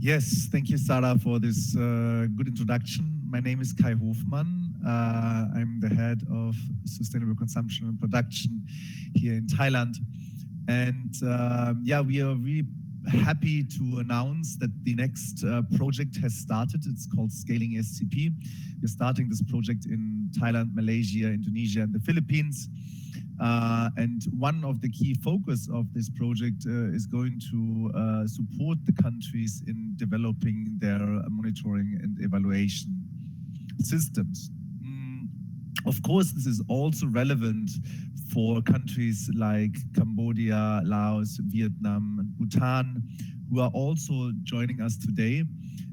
Yes, thank you, Sarah, for this good introduction. My name is Kai Hofmann. I'm the head of Sustainable Consumption and Production here in Thailand. And yeah, we are really happy to announce that the next project has started. It's called Scaling SCP. We're starting this project in Thailand, Malaysia, Indonesia, and the Philippines. And one of the key focus of this project is going to support the countries in developing their monitoring and evaluation systems. Of course, this is also relevant for countries like Cambodia, Laos, Vietnam, and Bhutan, who are also joining us today.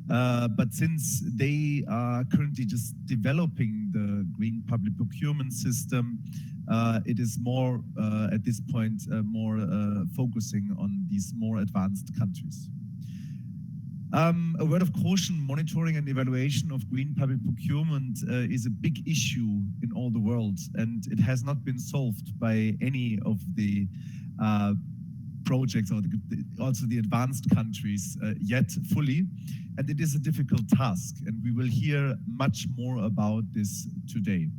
But since they are currently just developing the green public procurement system, it is more, at this point, more focusing on these more advanced countries. A word of caution, monitoring and evaluation of green public procurement is a big issue in all the world, and it has not been solved by any of the projects or also the advanced countries yet fully, and it is a difficult task, and we will hear much more about this today.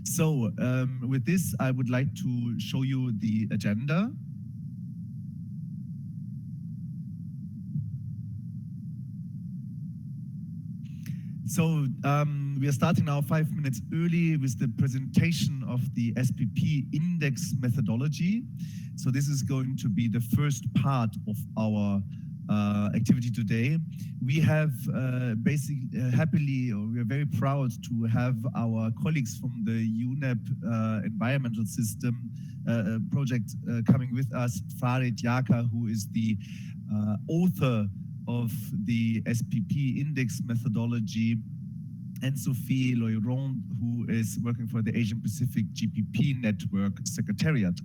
So with this, I would like to show you the agenda. So we are starting now 5 minutes early with the presentation of the SPP Index methodology. So this is going to be the first part of our activity today. We have happily, or we are very proud to have our colleagues from the UNEP environmental system project coming with us. Farid Yaka, who is the author of the SPP Index methodology, and Sophie Loiron, who is working for the Asian Pacific GPP Network Secretariat.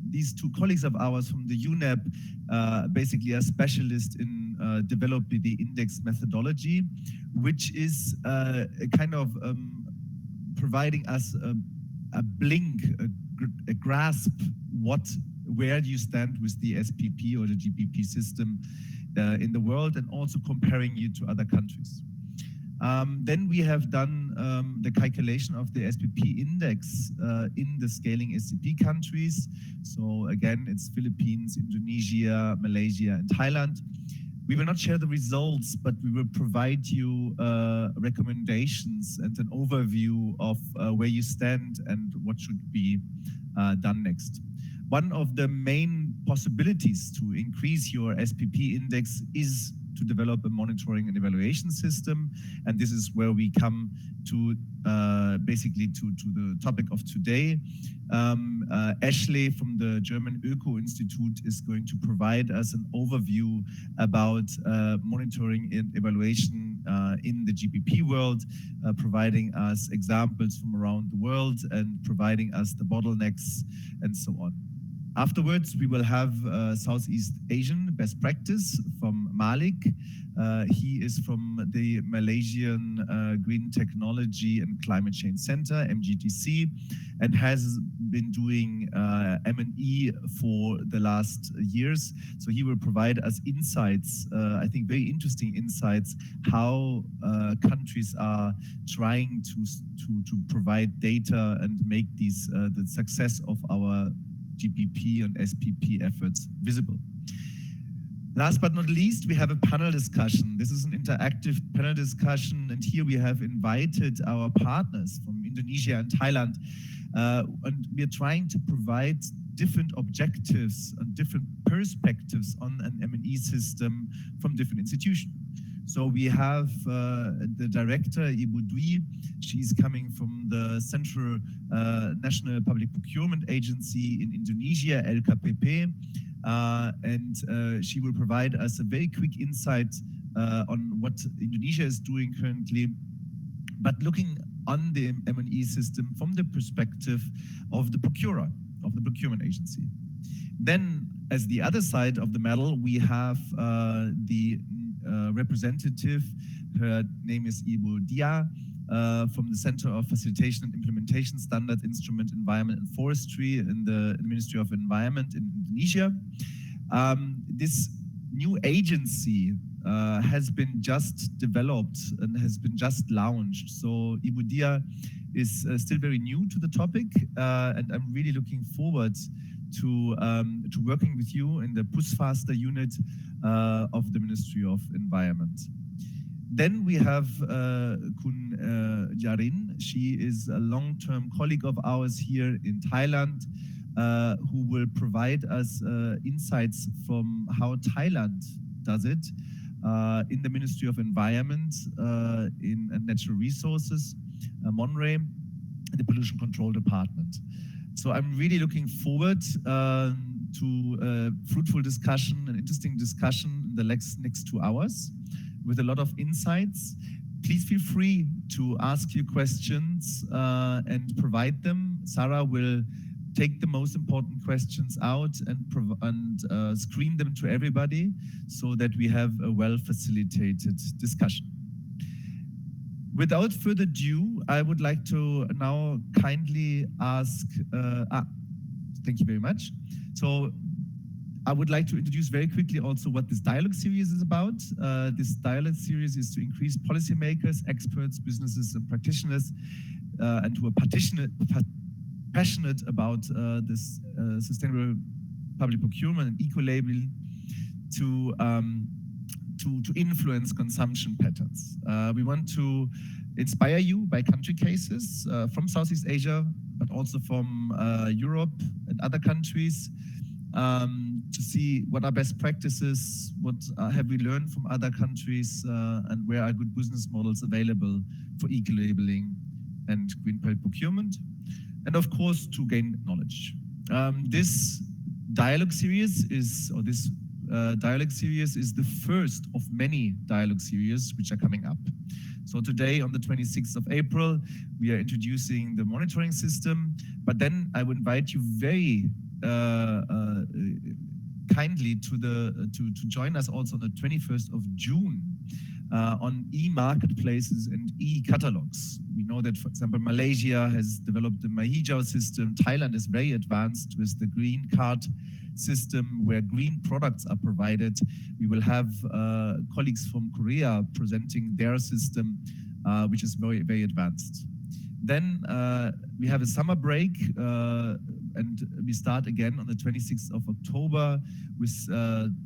These two colleagues of ours from the UNEP basically are specialists in developing the index methodology, which is kind of providing us a blink, a grasp where do you stand with the SPP or the GPP system in the world, and also comparing you to other countries. Then we have done the calculation of the SPP index in the scaling SCP countries. So again, it's Philippines, Indonesia, Malaysia, and Thailand. We will not share the results, but we will provide you recommendations and an overview of where you stand and what should be done next. One of the main possibilities to increase your SPP index is to develop a monitoring and evaluation system. And this is where we come to basically to the topic of today. Ashley from the German Öko Institute is going to provide us an overview about monitoring and evaluation in the GPP world, providing us examples from around the world and providing us the bottlenecks and so on. Afterwards, we will have Southeast Asian best practice from Malik. He is from the Malaysian Green Technology and Climate Change Center, MGTC, and has been doing M&E for the last years. So he will provide us insights, I think very interesting insights, how countries are trying to provide data and make these the success of our GPP and SPP efforts visible. Last but not least, we have a panel discussion. This is an interactive panel discussion, and here we have invited our partners from Indonesia and Thailand, and we are trying to provide different objectives and different perspectives on an M&E system from different institutions. So we have the director, Ibu Dwi. She's coming from the Central National Public Procurement Agency in Indonesia, LKPP, and she will provide us a very quick insight on what Indonesia is doing currently, but looking on the M&E system from the perspective of the procurer, of the procurement agency. Then, as the other side of the medal, we have the representative. Her name is Ibu Dia from the Center of Facilitation and Implementation Standard Instrument Environment and Forestry in the Ministry of Environment in Indonesia. This new agency has been just developed and has been just launched. So IBUDIA is still very new to the topic, and I'm really looking forward to working with you in the Pusfaster unit of the Ministry of Environment. Then we have Kun Jarin. She is a long-term colleague of ours here in Thailand, who will provide us insights from how Thailand does it in the Ministry of Environment, in Natural Resources, Monterey, the Pollution Control Department. So I'm really looking forward to a fruitful discussion, an interesting discussion in the next 2 hours with a lot of insights. Please feel free to ask your questions and provide them. Sarah will take the most important questions out and screen them to everybody so that we have a well-facilitated discussion. Without further ado, I would like to now kindly ask, thank you very much. So I would like to introduce very quickly also what this dialogue series is about. This dialogue series is to increase policymakers, experts, businesses, and practitioners, and who are passionate about this sustainable public procurement and eco-labeling to influence consumption patterns. We want to inspire you by country cases from Southeast Asia, but also from Europe and other countries, to see what are best practices, what have we learned from other countries, and where are good business models available for eco-labeling and green public procurement, and of course to gain knowledge. This dialogue series is the first of many dialogue series which are coming up. So today, on the 26th of April, we are introducing the monitoring system, but then I would invite you very kindly to join us also on the 21st of June on e-marketplaces and e-catalogs. We know that, for example, Malaysia has developed the Mahijau system. Thailand is very advanced with the green card system where green products are provided. We will have colleagues from Korea presenting their system, which is very, very advanced. Then we have a summer break, and we start again on the 26th of October with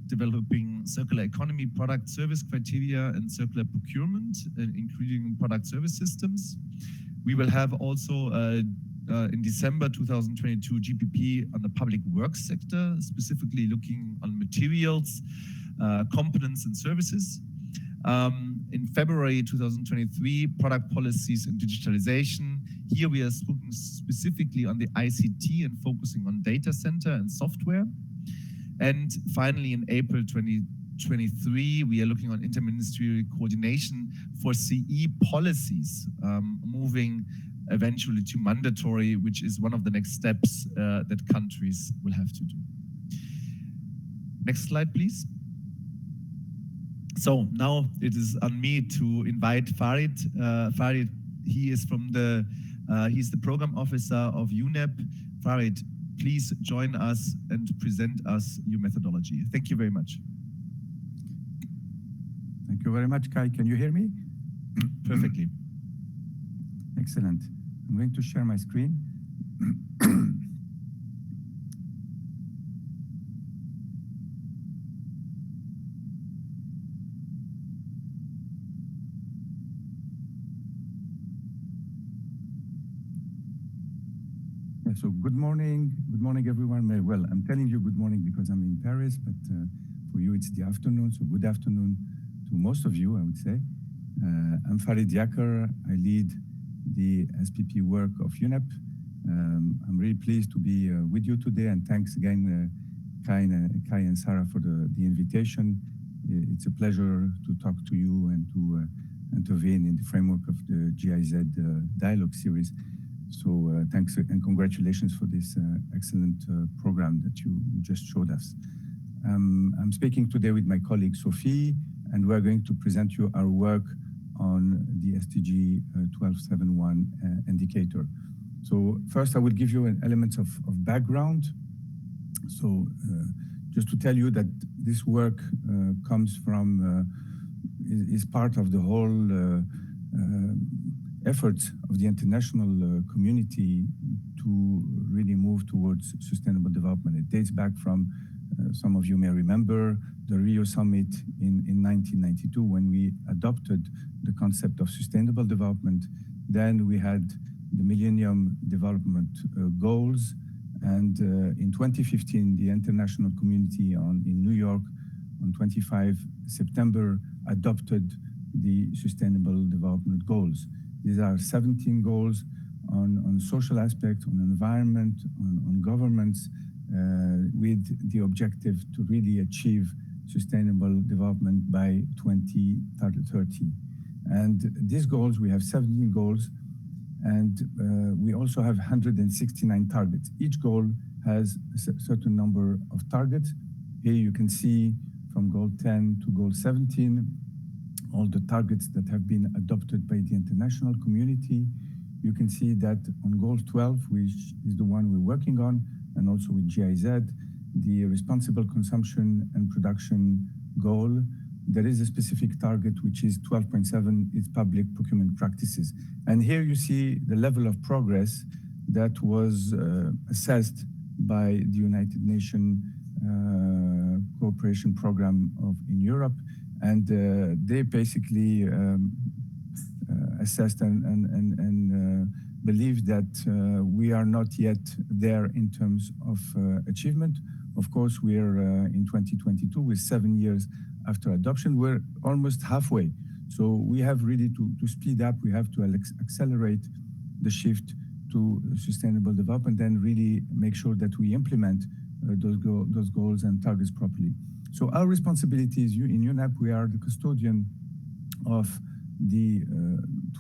developing circular economy product service criteria and circular procurement, including product service systems. We will have also in December 2022 GPP on the public works sector, specifically looking on materials, components and services. In February 2023, product policies and digitalization. Here we are looking specifically on the ICT and focusing on data center and software. And finally, in April 2023, we are looking on interministerial coordination for CE policies, moving eventually to mandatory, which is one of the next steps that countries will have to do. Next slide, please. So now it is on me to invite Farid. Farid, he is from he's the program officer of UNEP. Farid, please join us and present us your methodology. Thank you very much. Thank you very much, Kai. Can you hear me? Perfectly. Excellent. I'm going to share my screen. So good morning everyone. Well, I'm telling you good morning because I'm in Paris, but for you it's the afternoon, so good afternoon to most of you, I would say. I'm Farid Yaker. I lead the SPP work of UNEP. I'm really pleased to be with you today, and thanks again Kai and Sarah for the invitation. It's a pleasure to talk to you and to intervene in the framework of the GIZ Dialogue Series. So thanks and congratulations for this excellent program that you just showed us. I'm speaking today with my colleague Sophie, and we're going to present you our work on the SDG 1271 indicator. So first I will give you an element of background. So just to tell you that this work comes from, is part of the whole efforts of the international community to really move towards sustainable development. It dates back from, some of you may remember, the Rio Summit in 1992, when we adopted the concept of sustainable development. Then we had the Millennium Development Goals, and in 2015, the international community in New York on 25 September adopted the Sustainable Development Goals. These are 17 goals on social aspects, on environment, on governments, with the objective to really achieve sustainable development by 2030. And these goals, we have 17 goals, and we also have 169 targets. Each goal has a certain number of targets. Here you can see from goal 10 to goal 17, all the targets that have been adopted by the international community. You can see that on goal 12, which is the one we're working on, and also with GIZ, the responsible consumption and production goal, there is a specific target, which is 12.7, it's public procurement practices. And here you see the level of progress that was assessed by the United Nations Cooperation Program in Europe. And they basically assessed and believe that we are not yet there in terms of achievement. Of course, we are in 2022 with 7 years after adoption. We're almost halfway. So we have really to speed up. We have to accelerate the shift to sustainable development and really make sure that we implement those goals and targets properly. So our responsibility is in UNEP, we are the custodian of the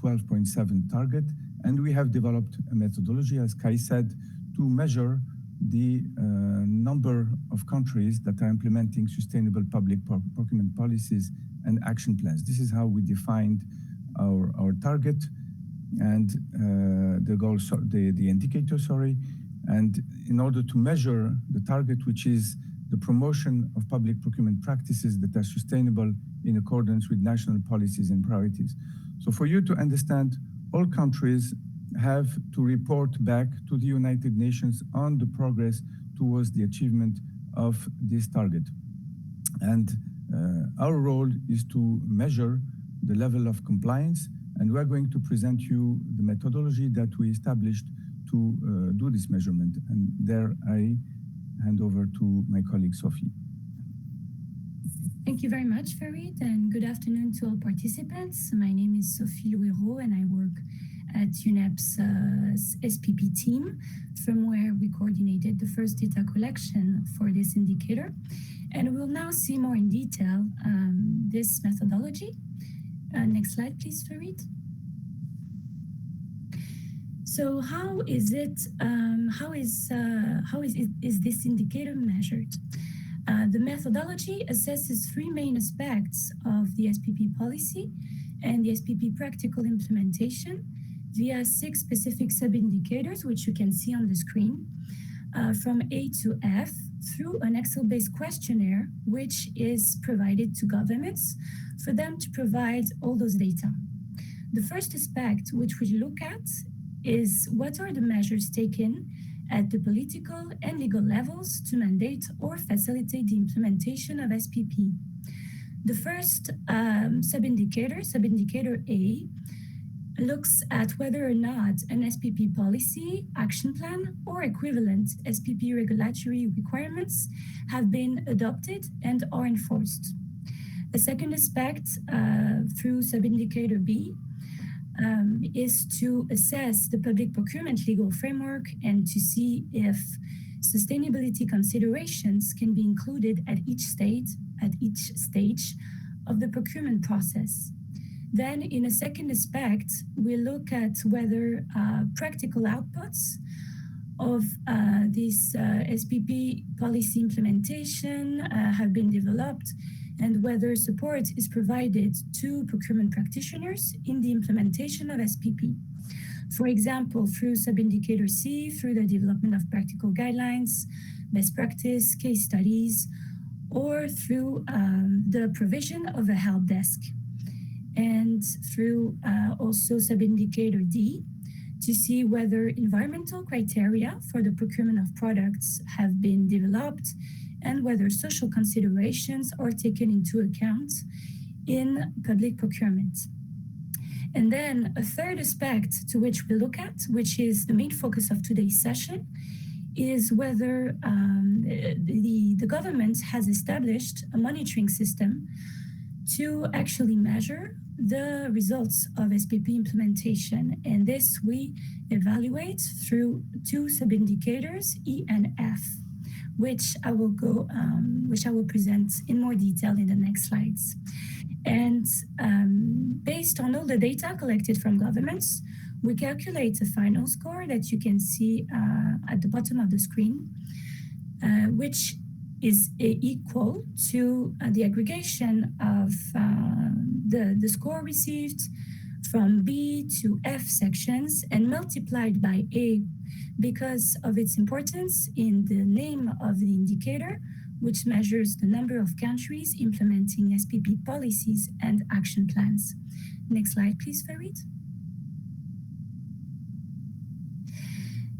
12.7 target, and we have developed a methodology, as Kai said, to measure the number of countries that are implementing sustainable public procurement policies and action plans. This is how we defined our target and the goal, the indicator, sorry. And in order to measure the target, which is the promotion of public procurement practices that are sustainable in accordance with national policies and priorities. So for you to understand, all countries have to report back to the United Nations on the progress towards the achievement of this target. And our role is to measure the level of compliance, and we're going to present you the methodology that we established to do this measurement. And there I hand over to my colleague, Sophie. Thank you very much, Farid, and good afternoon to all participants. My name is Sophie Louero, and I work at UNEP's SPP team, from where we coordinated the first data collection for this indicator. And we'll now see more in detail this methodology. Next slide, please, Farid. So how is this indicator measured? The methodology assesses three main aspects of the SPP policy and the SPP practical implementation via 6 specific sub-indicators, which you can see on the screen, from A to F, through an Excel-based questionnaire, which is provided to governments for them to provide all those data. The first aspect, which we look at, is what are the measures taken at the political and legal levels to mandate or facilitate the implementation of SPP. The first sub-indicator A, looks at whether or not an SPP policy, action plan, or equivalent SPP regulatory requirements have been adopted and are enforced. The second aspect, through sub-indicator B, is to assess the public procurement legal framework and to see if sustainability considerations can be included at each stage of the procurement process. Then in a second aspect, we look at whether practical outputs of this SPP policy implementation have been developed and whether support is provided to procurement practitioners in the implementation of SPP. For example, through sub-indicator C, through the development of practical guidelines, best practice, case studies, or through the provision of a help desk, and through also sub-indicator D, to see whether environmental criteria for the procurement of products have been developed and whether social considerations are taken into account in public procurement. And then a third aspect to which we look at, which is the main focus of today's session, is whether the government has established a monitoring system to actually measure the results of SPP implementation. And this we evaluate through two sub-indicators, E and F, which I will present in more detail in the next slides. And based on all the data collected from governments, we calculate a final score that you can see at the bottom of the screen, which is equal to the aggregation of the score received from B to F sections and multiplied by A because of its importance in the name of the indicator, which measures the number of countries implementing SPP policies and action plans. Next slide, please, Farid.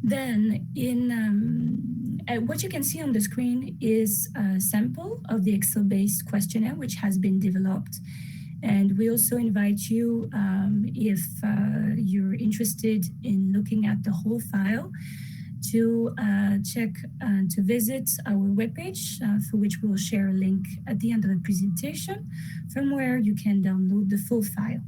Then what you can see on the screen is a sample of the Excel-based questionnaire which has been developed. And we also invite you, if you're interested in looking at the whole file, to visit our webpage, for which we will share a link at the end of the presentation, from where you can download the full file.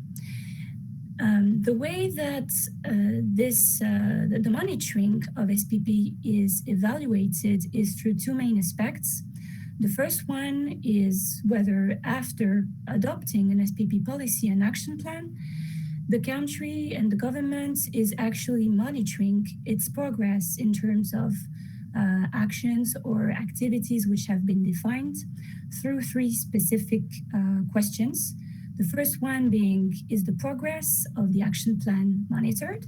The way that the monitoring of SPP is evaluated is through two main aspects. The first one is whether after adopting an SPP policy and action plan, the country and the government is actually monitoring its progress in terms of actions or activities which have been defined through three specific questions. The first one being, is the progress of the action plan monitored?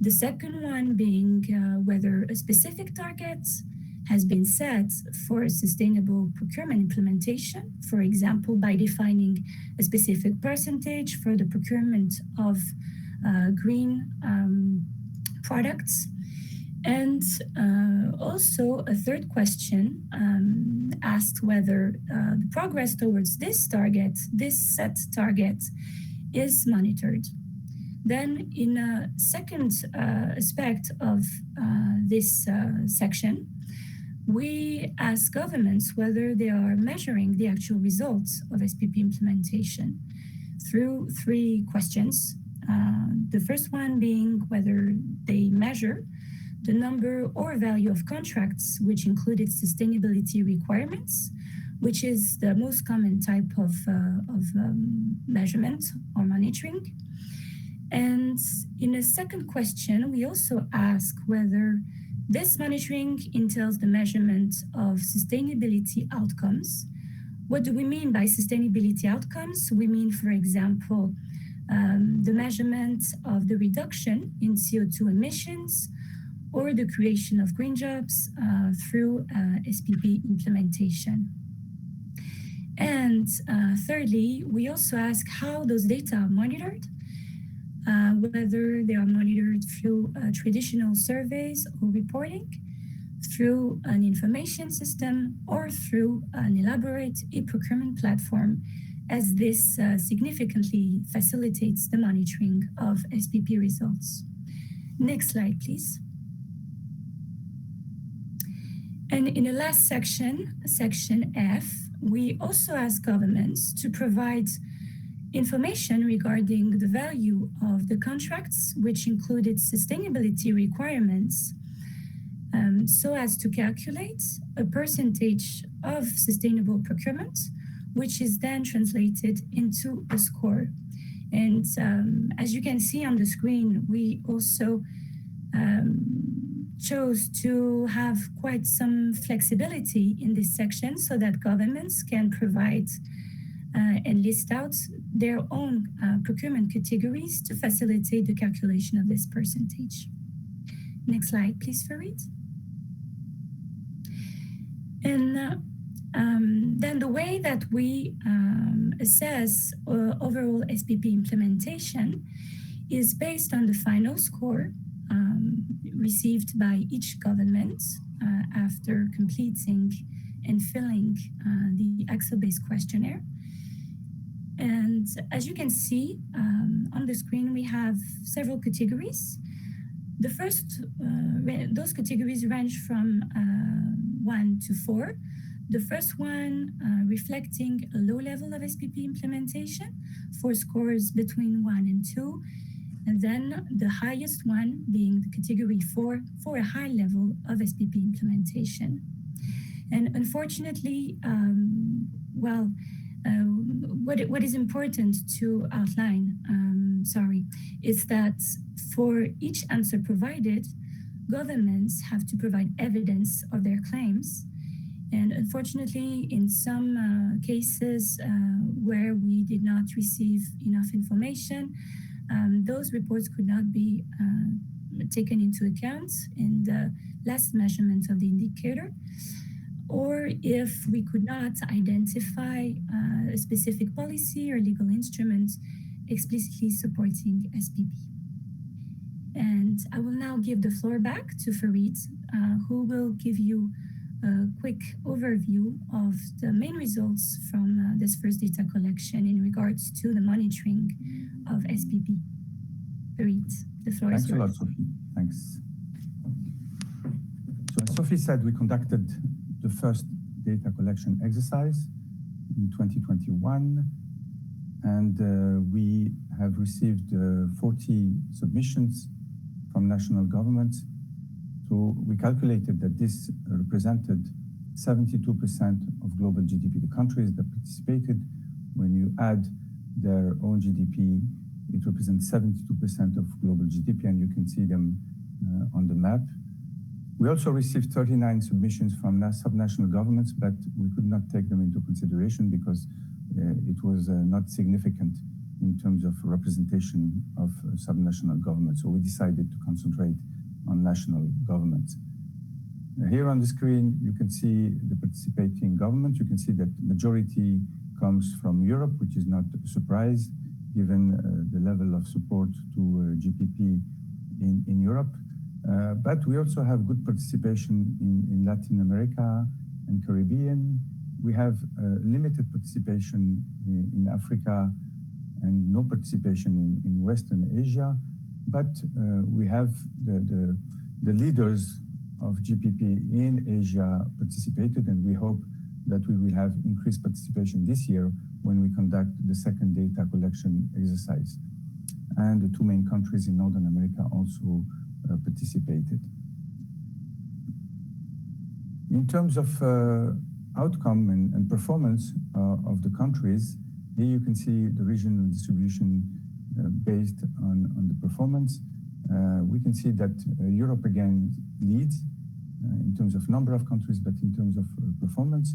The second one being whether a specific target has been set for sustainable procurement implementation, for example, by defining a specific percentage for the procurement of green products. And also a third question asked whether the progress towards this target, this set target, is monitored. Then in a second aspect of this section, we ask governments whether they are measuring the actual results of SPP implementation through three questions. The first one being whether they measure the number or value of contracts which included sustainability requirements, which is the most common type of measurement or monitoring. And in a second question, we also ask whether this monitoring entails the measurement of sustainability outcomes. What do we mean by sustainability outcomes? We mean, for example, the measurement of the reduction in CO2 emissions or the creation of green jobs through SPP implementation. And thirdly, we also ask how those data are monitored, whether they are monitored through traditional surveys or reporting, through an information system, or through an elaborate e-procurement platform, as this significantly facilitates the monitoring of SPP results. Next slide, please. And in the last section, section F, we also ask governments to provide information regarding the value of the contracts, which included sustainability requirements, so as to calculate a percentage of sustainable procurement, which is then translated into a score. And as you can see on the screen, we also chose to have quite some flexibility in this section so that governments can provide and list out their own procurement categories to facilitate the calculation of this percentage. Next slide, please, Farid. And Then the way that we assess overall SPP implementation is based on the final score received by each government after completing and filling the Excel-based questionnaire. And as you can see on the screen, we have several categories. The first, those categories range from 1 to 4. The first one reflecting a low level of SPP implementation for scores between 1 and 2. And then the highest one being the category 4 for a high level of SPP implementation. And unfortunately, what is important to outline, is that for each answer provided, governments have to provide evidence of their claims. And unfortunately, in some cases where we did not receive enough information, those reports could not be taken into account in the last measurement of the indicator. Or if we could not identify a specific policy or legal instrument explicitly supporting SPP. And I will now give the floor back to Farid, who will give you a quick overview of the main results from this first data collection in regards to the monitoring of SPP. Farid, the floor is yours. Thanks a lot, Sophie. Thanks. So as Sophie said, we conducted the first data collection exercise in 2021, and we have received 40 submissions from national governments. So we calculated that this represented 72% of global GDP. The countries that participated, when you add their own GDP, it represents 72% of global GDP, and you can see them on the map. We also received 39 submissions from subnational governments, but we could not take them into consideration because it was not significant in terms of representation of subnational governments. So we decided to concentrate on national governments. Here on the screen, you can see the participating governments. You can see that the majority comes from Europe, which is not a surprise given the level of support to GPP in Europe. But we also have good participation in Latin America and Caribbean. We have limited participation in Africa and no participation in Western Asia. But we have the leaders of GPP in Asia participated, and we hope that we will have increased participation this year when we conduct the second data collection exercise. And the two main countries in Northern America also participated. In terms of outcome and performance of the countries, here you can see the regional distribution based on the performance. We can see that Europe again leads in terms of number of countries, but in terms of performance,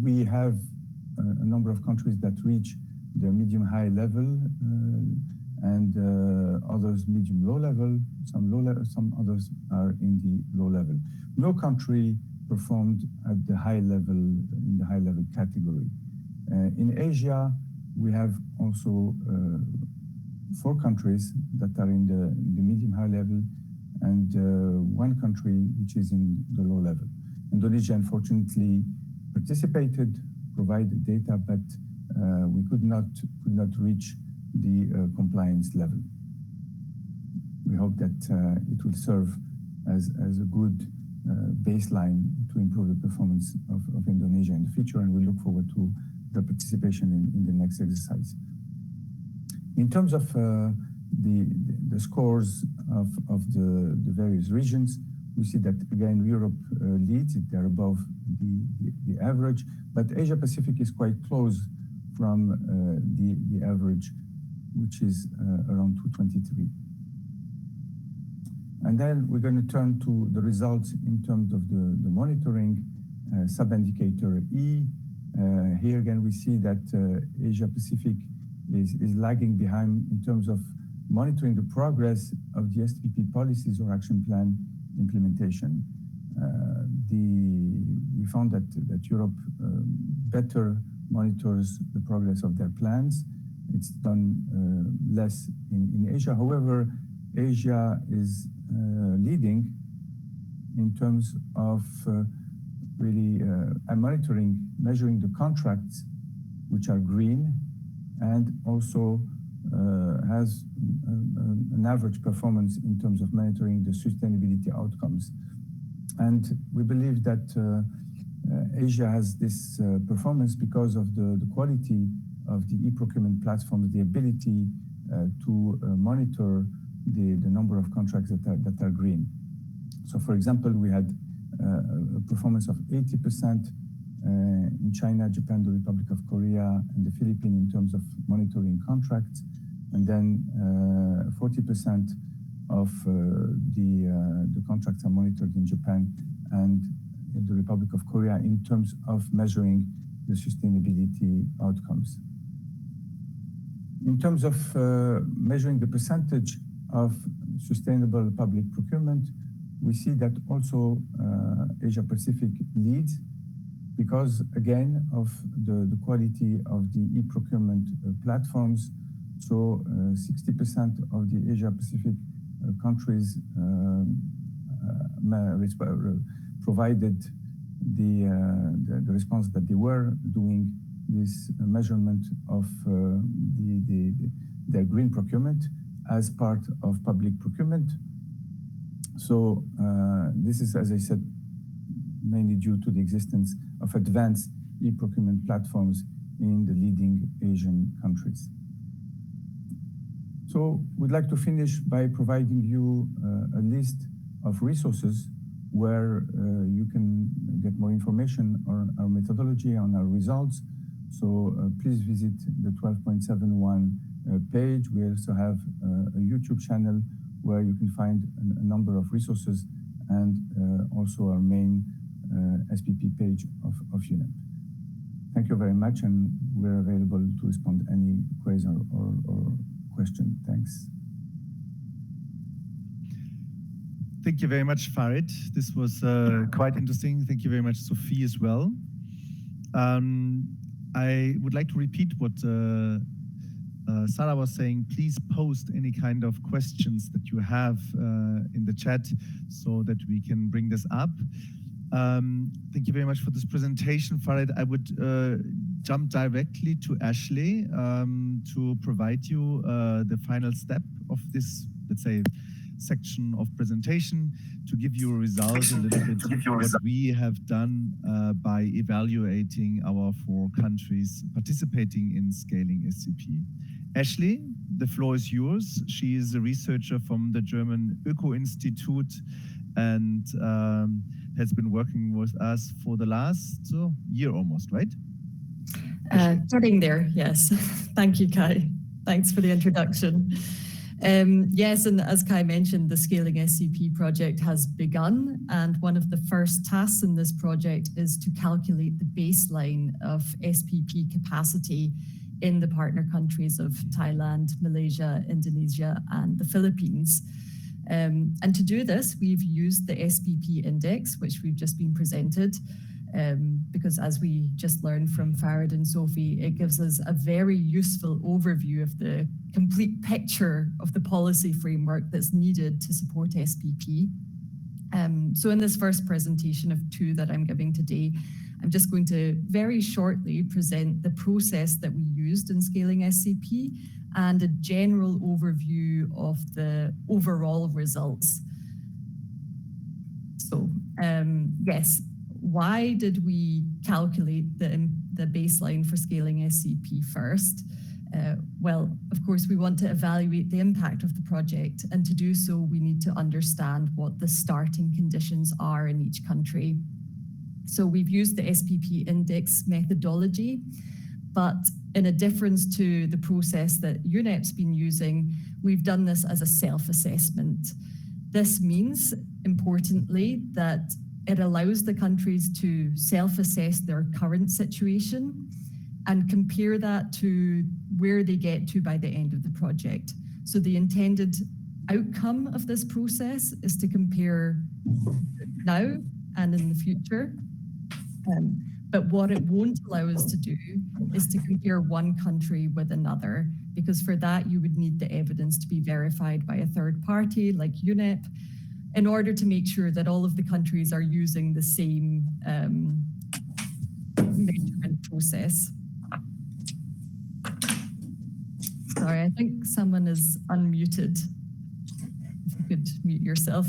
we have a number of countries that reach the medium-high level and others medium-low level, some others are in the low level. No country performed at the high level, in the high level category. In Asia, we have also 4 countries that are in the medium-high level and 1 country which is in the low level. Indonesia, unfortunately, participated, provided data, but we could not reach the compliance level. We hope that it will serve as a good baseline to improve the performance of Indonesia in the future, and we look forward to the participation in the next exercise. In terms of the scores of the various regions, we see that again Europe leads; they're above the average, but Asia Pacific is quite close from the average, which is around 223. And then we're going to turn to the results in terms of the monitoring sub-indicator E. Here again, we see that Asia Pacific is lagging behind in terms of monitoring the progress of the SPP policies or action plan implementation. we found that Europe better monitors the progress of their plans. It's done less in Asia. However, Asia is leading in terms of really monitoring, measuring the contracts which are green, and also has an average performance in terms of monitoring the sustainability outcomes. And we believe that Asia has this performance because of the quality of the e-procurement platforms, the ability to monitor the number of contracts that are green. So for example, we had a performance of 80% in China, Japan, the Republic of Korea, and the Philippines in terms of monitoring contracts, and then 40% of the contracts are monitored in Japan and in the Republic of Korea in terms of measuring the sustainability outcomes. In terms of measuring the percentage of sustainable public procurement, we see that also Asia Pacific leads because, again, of the quality of the e-procurement platforms. So 60% of the Asia Pacific countries provided the response that they were doing this measurement of their green procurement as part of public procurement. So this is, as I said, mainly due to the existence of advanced e-procurement platforms in the leading Asian countries. So we'd like to finish by providing you a list of resources where you can get more information on our methodology, on our results. So please visit the 12.71 page. We also have a YouTube channel where you can find a number of resources and also our main SPP page of UNEP. Thank you very much, and we're available to respond to any queries or question. Thanks. Thank you very much, Farid. This was quite interesting. Thank you very much, Sophie, as well. I would like to repeat what Sarah was saying. Please post any kind of questions that you have in the chat so that we can bring this up. Thank you very much for this presentation, Farid. I would jump directly to Ashley to provide you the final step of this, let's say, section of presentation, to give you a result a little bit what we have done by evaluating our 4 countries participating in scaling SCP. Ashley, the floor is yours. She is a researcher from the German Öko-Institute and has been working with us for the last year almost, right? Getting there, yes. Thank you, Kai. Thanks for the introduction. Yes, and as Kai mentioned, the Scaling SCP project has begun, and one of the first tasks in this project is to calculate the baseline of SPP capacity in the partner countries of Thailand, Malaysia, Indonesia, and the Philippines. And to do this, we've used the SPP Index, which we've just been presented, because as we just learned from Farid and Sophie, it gives us a very useful overview of the complete picture of the policy framework that's needed to support SPP. So in this first presentation of 2 that I'm giving today, I'm just going to very shortly present the process that we used in scaling SCP and a general overview of the overall results. So yes, why did we calculate the baseline for scaling SCP first? Well, of course, we want to evaluate the impact of the project, and to do so, we need to understand what the starting conditions are in each country. So we've used the SPP Index methodology, but in a difference to the process that UNEP's been using, we've done this as a self-assessment. This means, importantly, that it allows the countries to self-assess their current situation and compare that to where they get to by the end of the project. So the intended outcome of this process is to compare now and in the future. But what it won't allow us to do is to compare one country with another, because for that you would need the evidence to be verified by a third party like UNEP in order to make sure that all of the countries are using the same measurement process. Sorry, I think someone is unmuted. If you could mute yourself.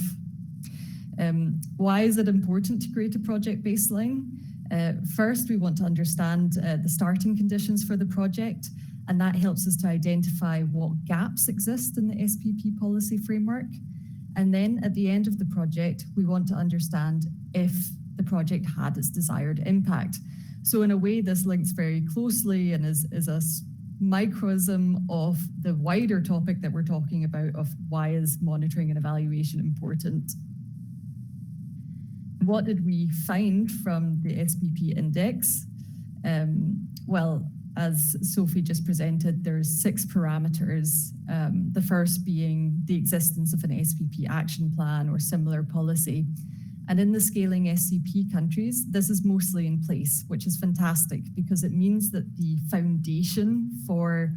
Why is it important to create a project baseline? First, we want to understand the starting conditions for the project, and that helps us to identify what gaps exist in the SPP policy framework. And then at the end of the project, we want to understand if the project had its desired impact. So in a way, this links very closely and is a microcosm of the wider topic that we're talking about of why is monitoring and evaluation important. What did we find from the SPP Index? Well, as Sophie just presented, there's 6 parameters. The first being the existence of an SPP action plan or similar policy. And in the scaling SCP countries, this is mostly in place, which is fantastic because it means that the foundation for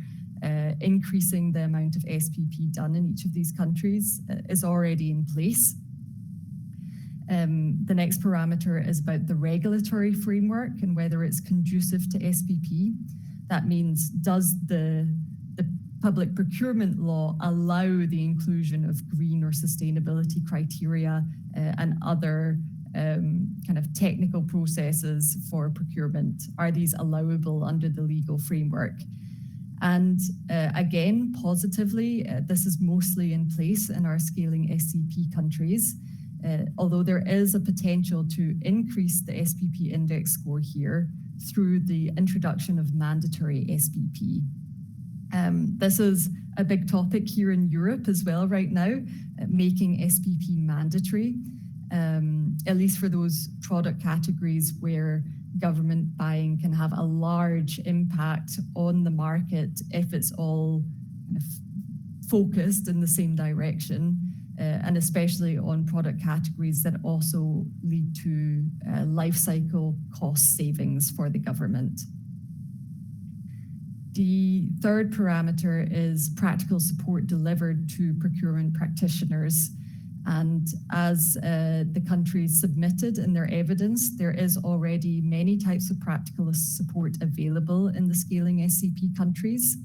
increasing the amount of SPP done in each of these countries is already in place. The next parameter is about the regulatory framework and whether it's conducive to SPP. That means, does the public procurement law allow the inclusion of green or sustainability criteria and other kind of technical processes for procurement? Are these allowable under the legal framework? And again, positively, this is mostly in place in our scaling SCP countries. Although there is a potential to increase the SPP index score here through the introduction of mandatory SPP. This is a big topic here in Europe as well right now, making SPP mandatory, at least for those product categories where government buying can have a large impact on the market if it's all kind of focused in the same direction. And especially on product categories that also lead to life cycle cost savings for the government. The third parameter is practical support delivered to procurement practitioners. And as the countries submitted in their evidence, there is already many types of practical support available in the scaling SCP countries.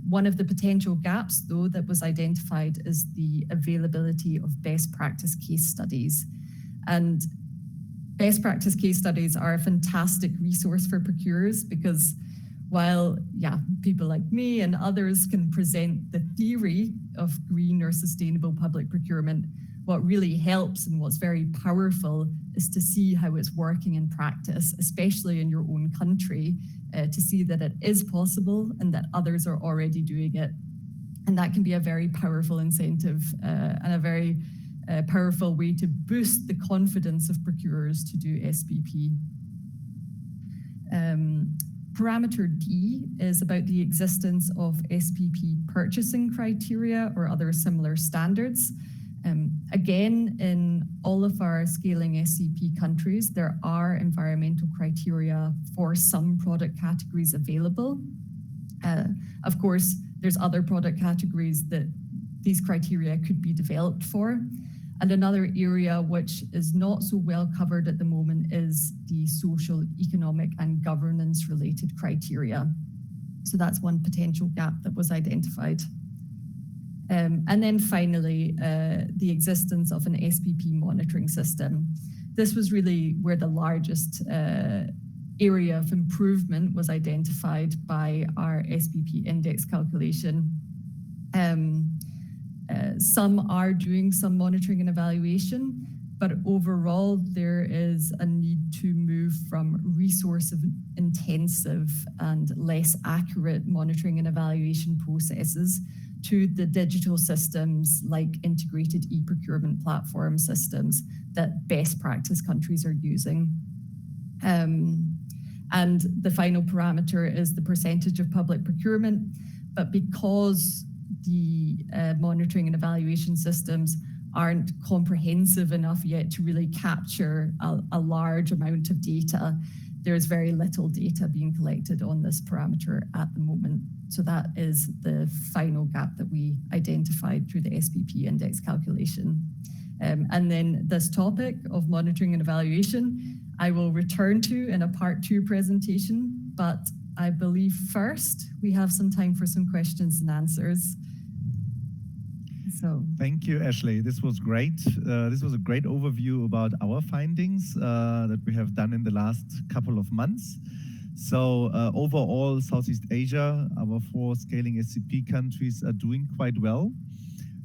One of the potential gaps, though, that was identified is the availability of best practice case studies. And best practice case studies are a fantastic resource for procurers because while, people like me and others can present the theory of green or sustainable public procurement, what really helps and what's very powerful is to see how it's working in practice, especially in your own country, to see that it is possible and that others are already doing it. And that can be a very powerful incentive and a very powerful way to boost the confidence of procurers to do SPP. Parameter D is about the existence of SPP purchasing criteria or other similar standards. Again, in all of our scaling SCP countries, there are environmental criteria for some product categories available. Of course, there's other product categories that these criteria could be developed for. And another area which is not so well covered at the moment is the social, economic, and governance related criteria. So that's one potential gap that was identified. And then finally, the existence of an SPP monitoring system. This was really where the largest area of improvement was identified by our SPP index calculation. Some are doing some monitoring and evaluation, but overall there is a need to move from resource intensive and less accurate monitoring and evaluation processes to the digital systems like integrated e-procurement platform systems that best practice countries are using. And the final parameter is the percentage of public procurement, but because the monitoring and evaluation systems aren't comprehensive enough yet to really capture a large amount of data. There's very little data being collected on this parameter at the moment. So that is the final gap that we identified through the SPP index calculation. And then this topic of monitoring and evaluation, I will return to in a part 2 presentation, but I believe first we have some time for some questions and answers. So thank you, Ashley. This was great. This was a great overview about our findings that we have done in the last couple of months. So overall, Southeast Asia, our 4 scaling SCP countries are doing quite well.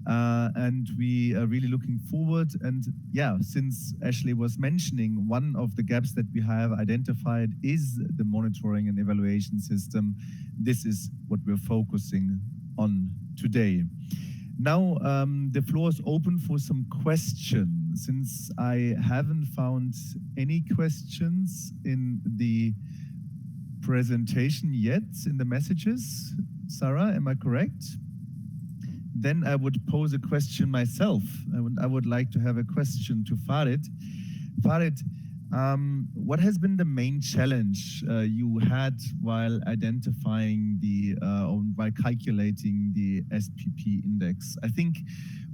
And we are really looking forward. And yeah, since Ashley was mentioning, one of the gaps that we have identified is the monitoring and evaluation system. This is what we're focusing on today. Now, the floor is open for some questions. Since I haven't found any questions in the presentation yet, in the messages, Sarah, am I correct? Then I would pose a question myself. I would like to have a question to Farid. Farid, what has been the main challenge you had while identifying while calculating the SPP index? I think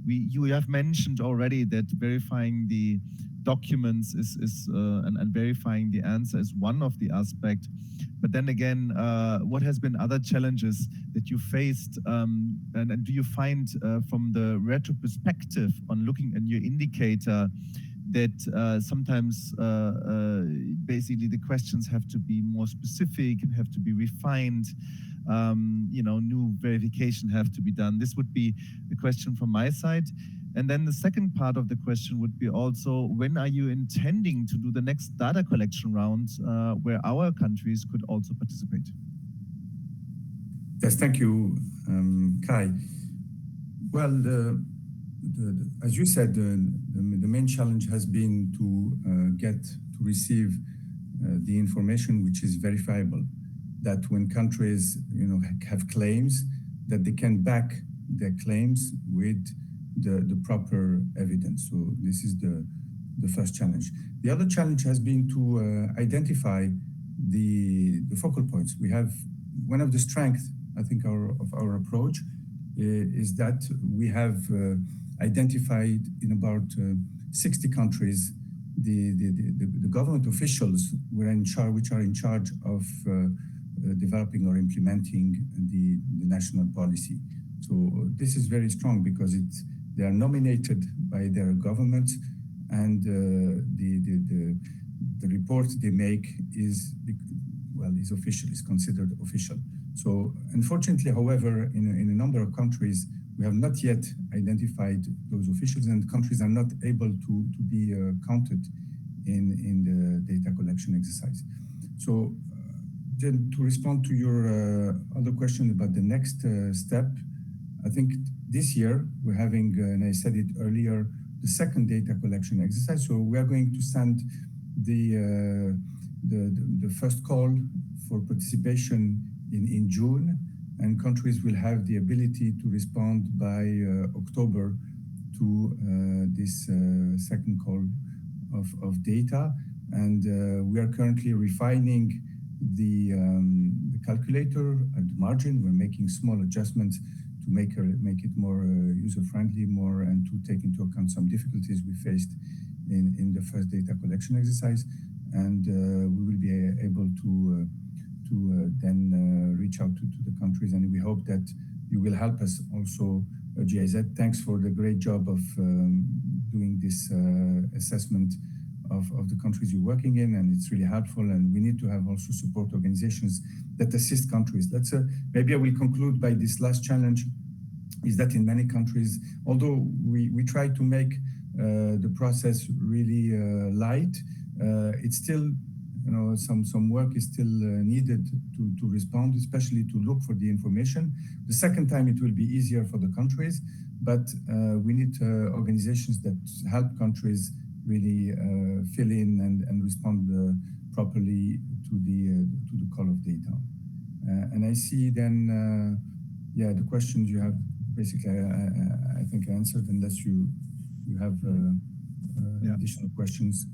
you have mentioned already that verifying the documents and verifying the answer is one of the aspects. But then again, what has been other challenges that you faced? And do you find from the retro perspective on looking at your indicator that sometimes basically the questions have to be more specific, have to be refined, new verification have to be done? This would be the question from my side. And then the second part of the question would be also, when are you intending to do the next data collection round where our countries could also participate? Yes, thank you, Kai. Well, as you said, the main challenge has been to receive the information which is verifiable. That when countries, have claims, that they can back their claims with the proper evidence. So this is the first challenge. The other challenge has been to identify the focal points. We have one of the strengths, I think, of our approach is that we have identified in about 60 countries the government officials which are in charge of developing or implementing the national policy. So this is very strong because they are nominated by their governments, and the report they make is official, is considered official. So unfortunately, however, in a number of countries, we have not yet identified those officials, and countries are not able to be counted in the data collection exercise. So then to respond to your other question about the next step, I think this year we're having, and I said it earlier, the second data collection exercise. So we are going to send the first call for participation in June, and countries will have the ability to respond by October to this second call of data. And we are currently refining the calculator at the margin. We're making small adjustments to make it more user-friendly, and to take into account some difficulties we faced in the first data collection exercise. And we will be able to then reach out to the countries, and we hope that you will help us also, GIZ. Thanks for the great job of doing this assessment of the countries you're working in, and it's really helpful. And we need to have also support organizations that assist countries. Maybe I will conclude by this last challenge, is that in many countries, although we try to make the process really light, it's still, some work is still needed to respond, especially to look for the information. The second time it will be easier for the countries, but we need organizations that help countries really fill in and respond properly to the call of data. And I see then, the questions you have, basically, I think I answered, unless you you have additional questions.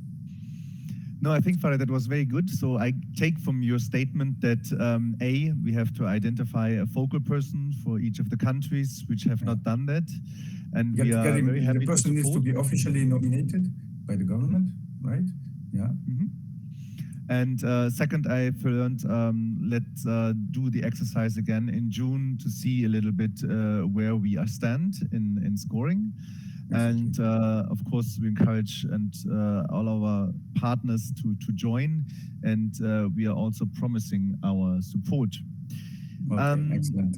No, I think, Farid, that was very good. So I take from your statement that we have to identify a focal person for each of the countries which have not done that. And we are very happy to support. The person needs to be officially nominated by the government, right? Yeah. Mm-hmm. And second, I've learned, let's do the exercise again in June to see a little bit where we stand in scoring. And of course, we encourage all our partners to join, and we are also promising our support. Okay, excellent.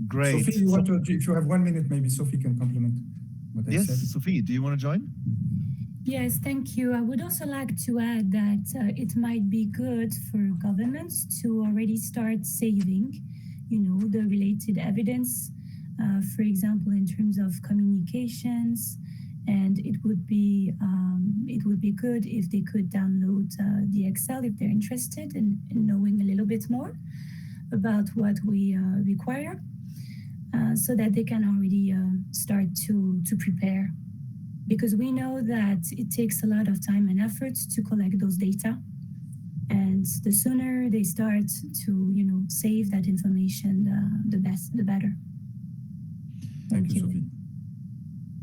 Great. Sophie, if you have 1 minute, maybe Sophie can complement what I said. Yes, Sophie, do you want to join? Yes, thank you. I would also like to add that it might be good for governments to already start saving, the related evidence. For example, in terms of communications, and it would be good if they could download the Excel if they're interested in knowing a little bit more about what we require, so that they can already start to prepare. Because we know that it takes a lot of time and effort to collect those data, and the sooner they start to save that information, the better. Thank you, Sophie.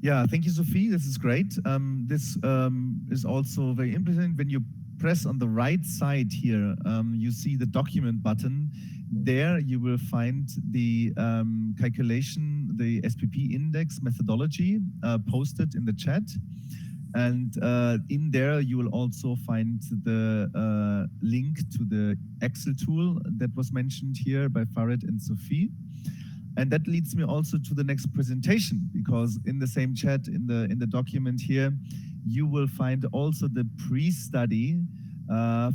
Yeah, thank you, Sophie. This is great. This is also very interesting. When you press on the right side here, you see the document button. There you will find the calculation, the SPP Index methodology posted in the chat. And in there, you will also find the link to the Excel tool that was mentioned here by Farid and Sophie. And that leads me also to the next presentation, because in the same chat, in the document here, you will find also the pre-study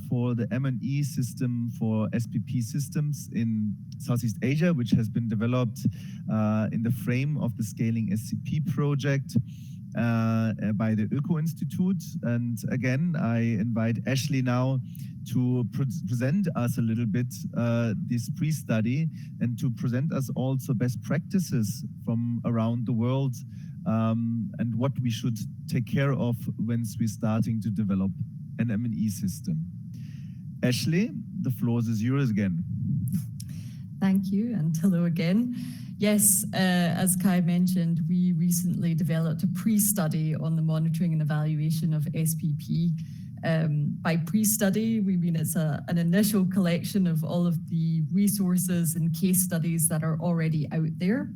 for the M&E system for SPP systems in Southeast Asia, which has been developed in the frame of the Scaling SCP project by the Öko Institute. And again, I invite Ashley now to present us a little bit this pre-study, and to present us also best practices from around the world, and what we should take care of once we're starting to develop an M&E system. Ashley, the floor is yours again. Thank you, and hello again. Yes, as Kai mentioned, we recently developed a pre-study on the monitoring and evaluation of SPP. By pre-study, we mean it's an initial collection of all of the resources and case studies that are already out there.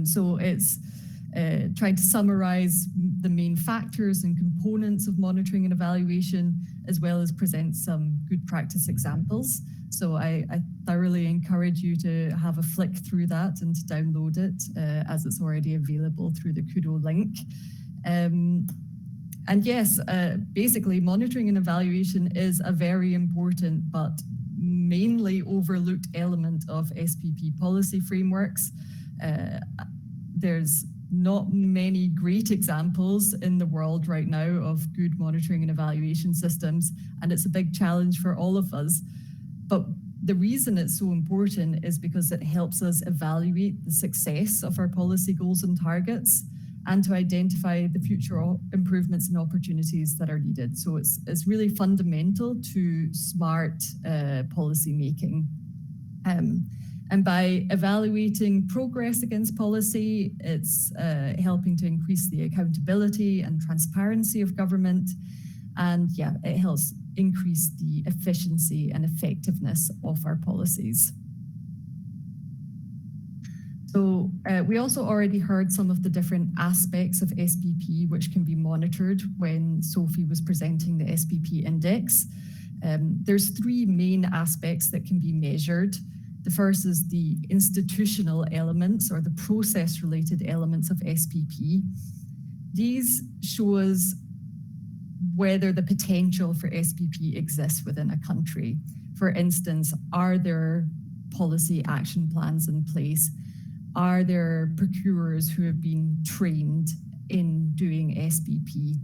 So it's trying to summarize the main factors and components of monitoring and evaluation, as well as present some good practice examples. So I thoroughly encourage you to have a flick through that and to download it, as it's already available through the Kudo link. And yes, basically monitoring and evaluation is a very important but mainly overlooked element of SPP policy frameworks. There's not many great examples in the world right now of good monitoring and evaluation systems, and it's a big challenge for all of us. But the reason it's so important is because it helps us evaluate the success of our policy goals and targets, and to identify the future improvements and opportunities that are needed. So it's really fundamental to smart policy making. And by evaluating progress against policy, it's helping to increase the accountability and transparency of government. And yeah, it helps increase the efficiency and effectiveness of our policies. So we also already heard some of the different aspects of SPP which can be monitored when Sophie was presenting the SPP Index. There's three main aspects that can be measured. The first is the institutional elements, or the process-related elements of SPP. These show us whether the potential for SPP exists within a country. For instance, are there policy action plans in place? Are there procurers who have been trained in doing SPP?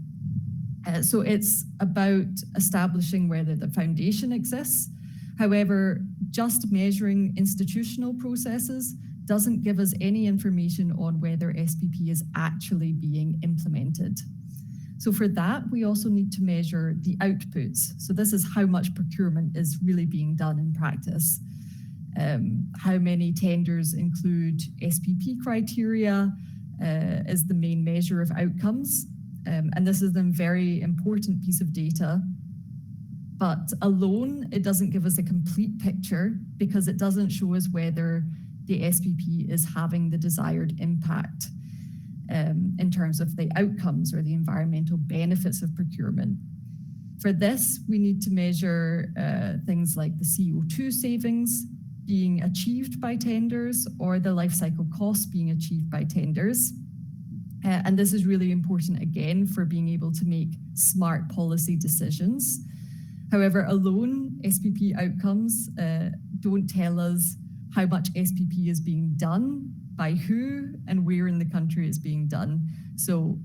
So it's about establishing whether the foundation exists. However, just measuring institutional processes doesn't give us any information on whether SPP is actually being implemented. So for that, we also need to measure the outputs. So this is how much procurement is really being done in practice. How many tenders include SPP criteria is the main measure of outcomes. And this is a very important piece of data. But alone, it doesn't give us a complete picture because it doesn't show us whether the SPP is having the desired impact in terms of the outcomes or the environmental benefits of procurement. For this, we need to measure things like the CO2 savings being achieved by tenders or the life cycle costs being achieved by tenders. And this is really important, again, for being able to make smart policy decisions. However, alone, SPP outcomes don't tell us how much SPP is being done, by who, and where in the country it's being done. So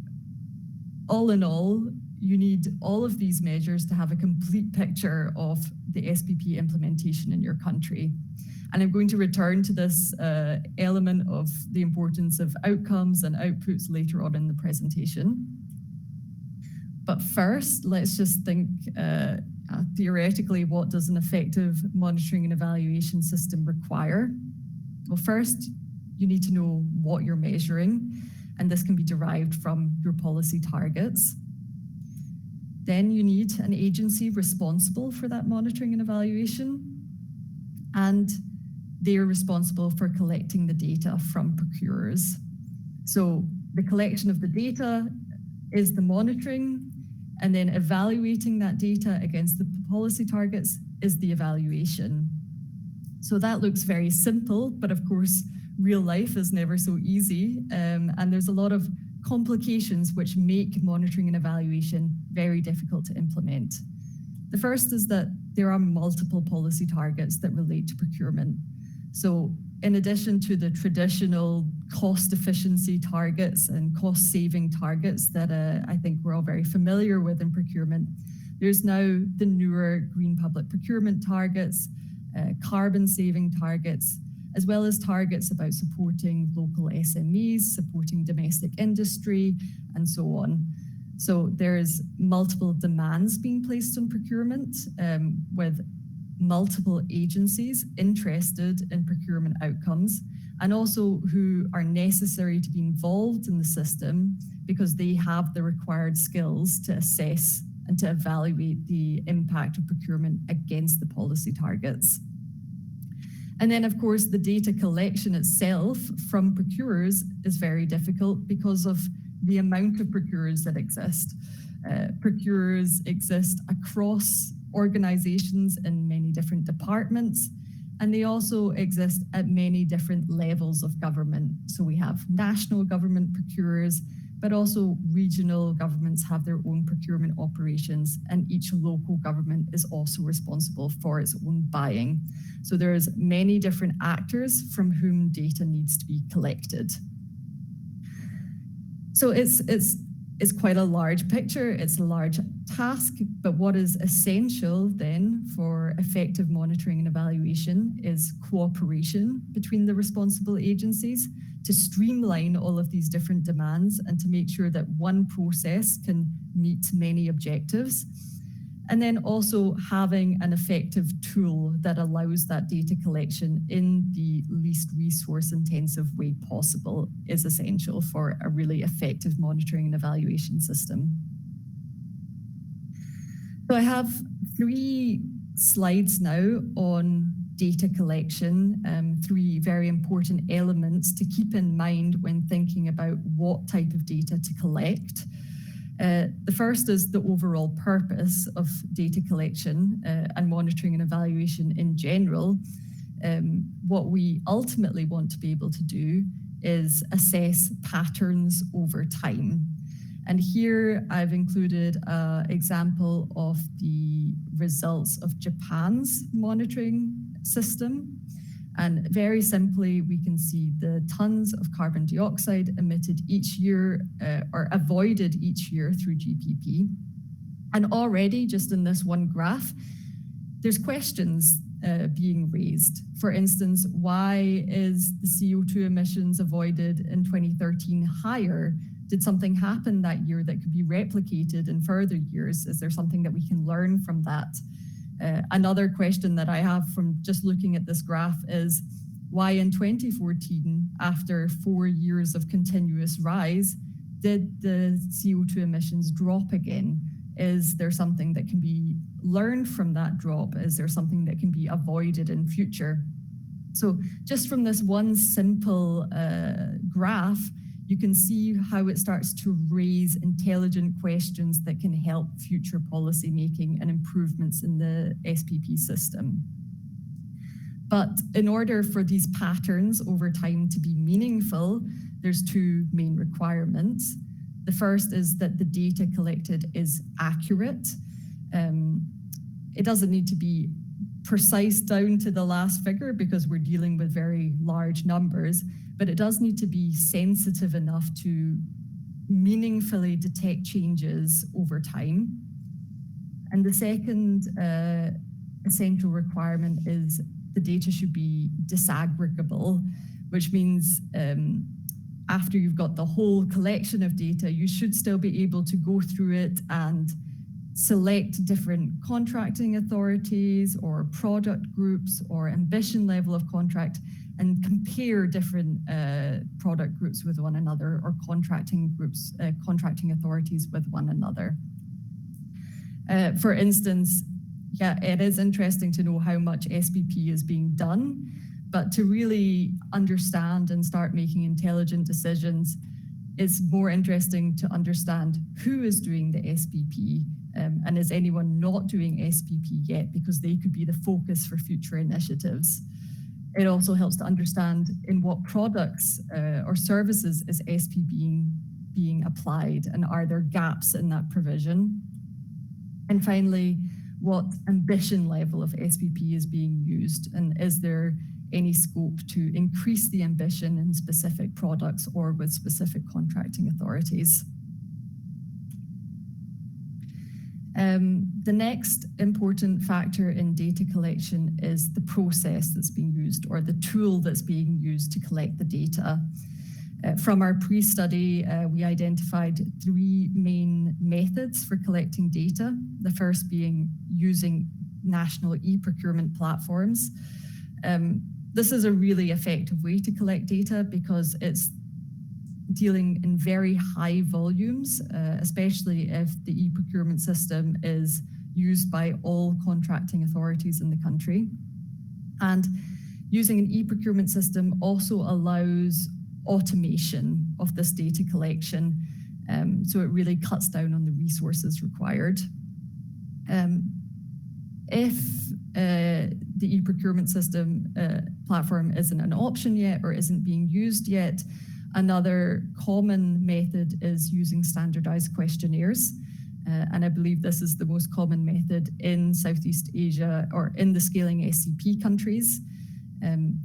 all in all, you need all of these measures to have a complete picture of the SPP implementation in your country. And I'm going to return to this element of the importance of outcomes and outputs later on in the presentation. But first, let's just think theoretically, what does an effective monitoring and evaluation system require? Well, first, you need to know what you're measuring, and this can be derived from your policy targets. Then you need an agency responsible for that monitoring and evaluation, and they're responsible for collecting the data from procurers. So the collection of the data is the monitoring, and then evaluating that data against the policy targets is the evaluation. So that looks very simple, but of course, real life is never so easy, and there's a lot of complications which make monitoring and evaluation very difficult to implement. The first is that there are multiple policy targets that relate to procurement. So in addition to the traditional cost efficiency targets and cost saving targets that I think we're all very familiar with in procurement, there's now the newer green public procurement targets, carbon saving targets, as well as targets about supporting local SMEs, supporting domestic industry, and so on. So there's multiple demands being placed on procurement with multiple agencies interested in procurement outcomes, and also who are necessary to be involved in the system because they have the required skills to assess and to evaluate the impact of procurement against the policy targets. And then, of course, the data collection itself from procurers is very difficult because of the amount of procurers that exist. Procurers exist across organizations in many different departments, and they also exist at many different levels of government. So we have national government procurers, but also regional governments have their own procurement operations, and each local government is also responsible for its own buying. So there's many different actors from whom data needs to be collected. So it's quite a large picture, it's a large task, but what is essential then for effective monitoring and evaluation is cooperation between the responsible agencies to streamline all of these different demands and to make sure that one process can meet many objectives. And then also having an effective tool that allows that data collection in the least resource intensive way possible is essential for a really effective monitoring and evaluation system. So I have 3 slides now on data collection, 3 very important elements to keep in mind when thinking about what type of data to collect. The first is the overall purpose of data collection and monitoring and evaluation in general. What we ultimately want to be able to do is assess patterns over time. And here I've included an example of the results of Japan's monitoring system. And very simply, we can see the tons of carbon dioxide emitted each year or avoided each year through GPP. And already just in this one graph, there's questions being raised. For instance, why is the CO2 emissions avoided in 2013 higher? Did something happen that year that could be replicated in further years? Is there something that we can learn from that? Another question that I have from just looking at this graph is, why in 2014, after 4 years of continuous rise, did the CO2 emissions drop again? Is there something that can be learned from that drop? Is there something that can be avoided in future? So just from this one simple graph, you can see how it starts to raise intelligent questions that can help future policy making and improvements in the SPP system. But in order for these patterns over time to be meaningful, there's two main requirements. The first is that the data collected is accurate. It doesn't need to be precise down to the last figure because we're dealing with very large numbers, but it does need to be sensitive enough to meaningfully detect changes over time. And the second essential requirement is the data should be disaggregable, which means after you've got the whole collection of data, you should still be able to go through it and select different contracting authorities or product groups or ambition level of contract and compare different product groups with one another or contracting groups, contracting authorities with one another. For instance, yeah, it is interesting to know how much SPP is being done, but to really understand and start making intelligent decisions, it's more interesting to understand who is doing the SPP and is anyone not doing SPP yet, because they could be the focus for future initiatives. It also helps to understand in what products or services is SPP being applied, and are there gaps in that provision? And finally, what ambition level of SPP is being used, and is there any scope to increase the ambition in specific products or with specific contracting authorities? The next important factor in data collection is the process that's being used, or the tool that's being used to collect the data. From our pre-study, we identified 3 main methods for collecting data. The first being using national e-procurement platforms. This is a really effective way to collect data because it's dealing in very high volumes, especially if the e-procurement system is used by all contracting authorities in the country. And using an e-procurement system also allows automation of this data collection, so it really cuts down on the resources required. If the e-procurement system platform isn't an option yet or isn't being used yet, another common method is using standardized questionnaires. And I believe this is the most common method in Southeast Asia or in the scaling SCP countries.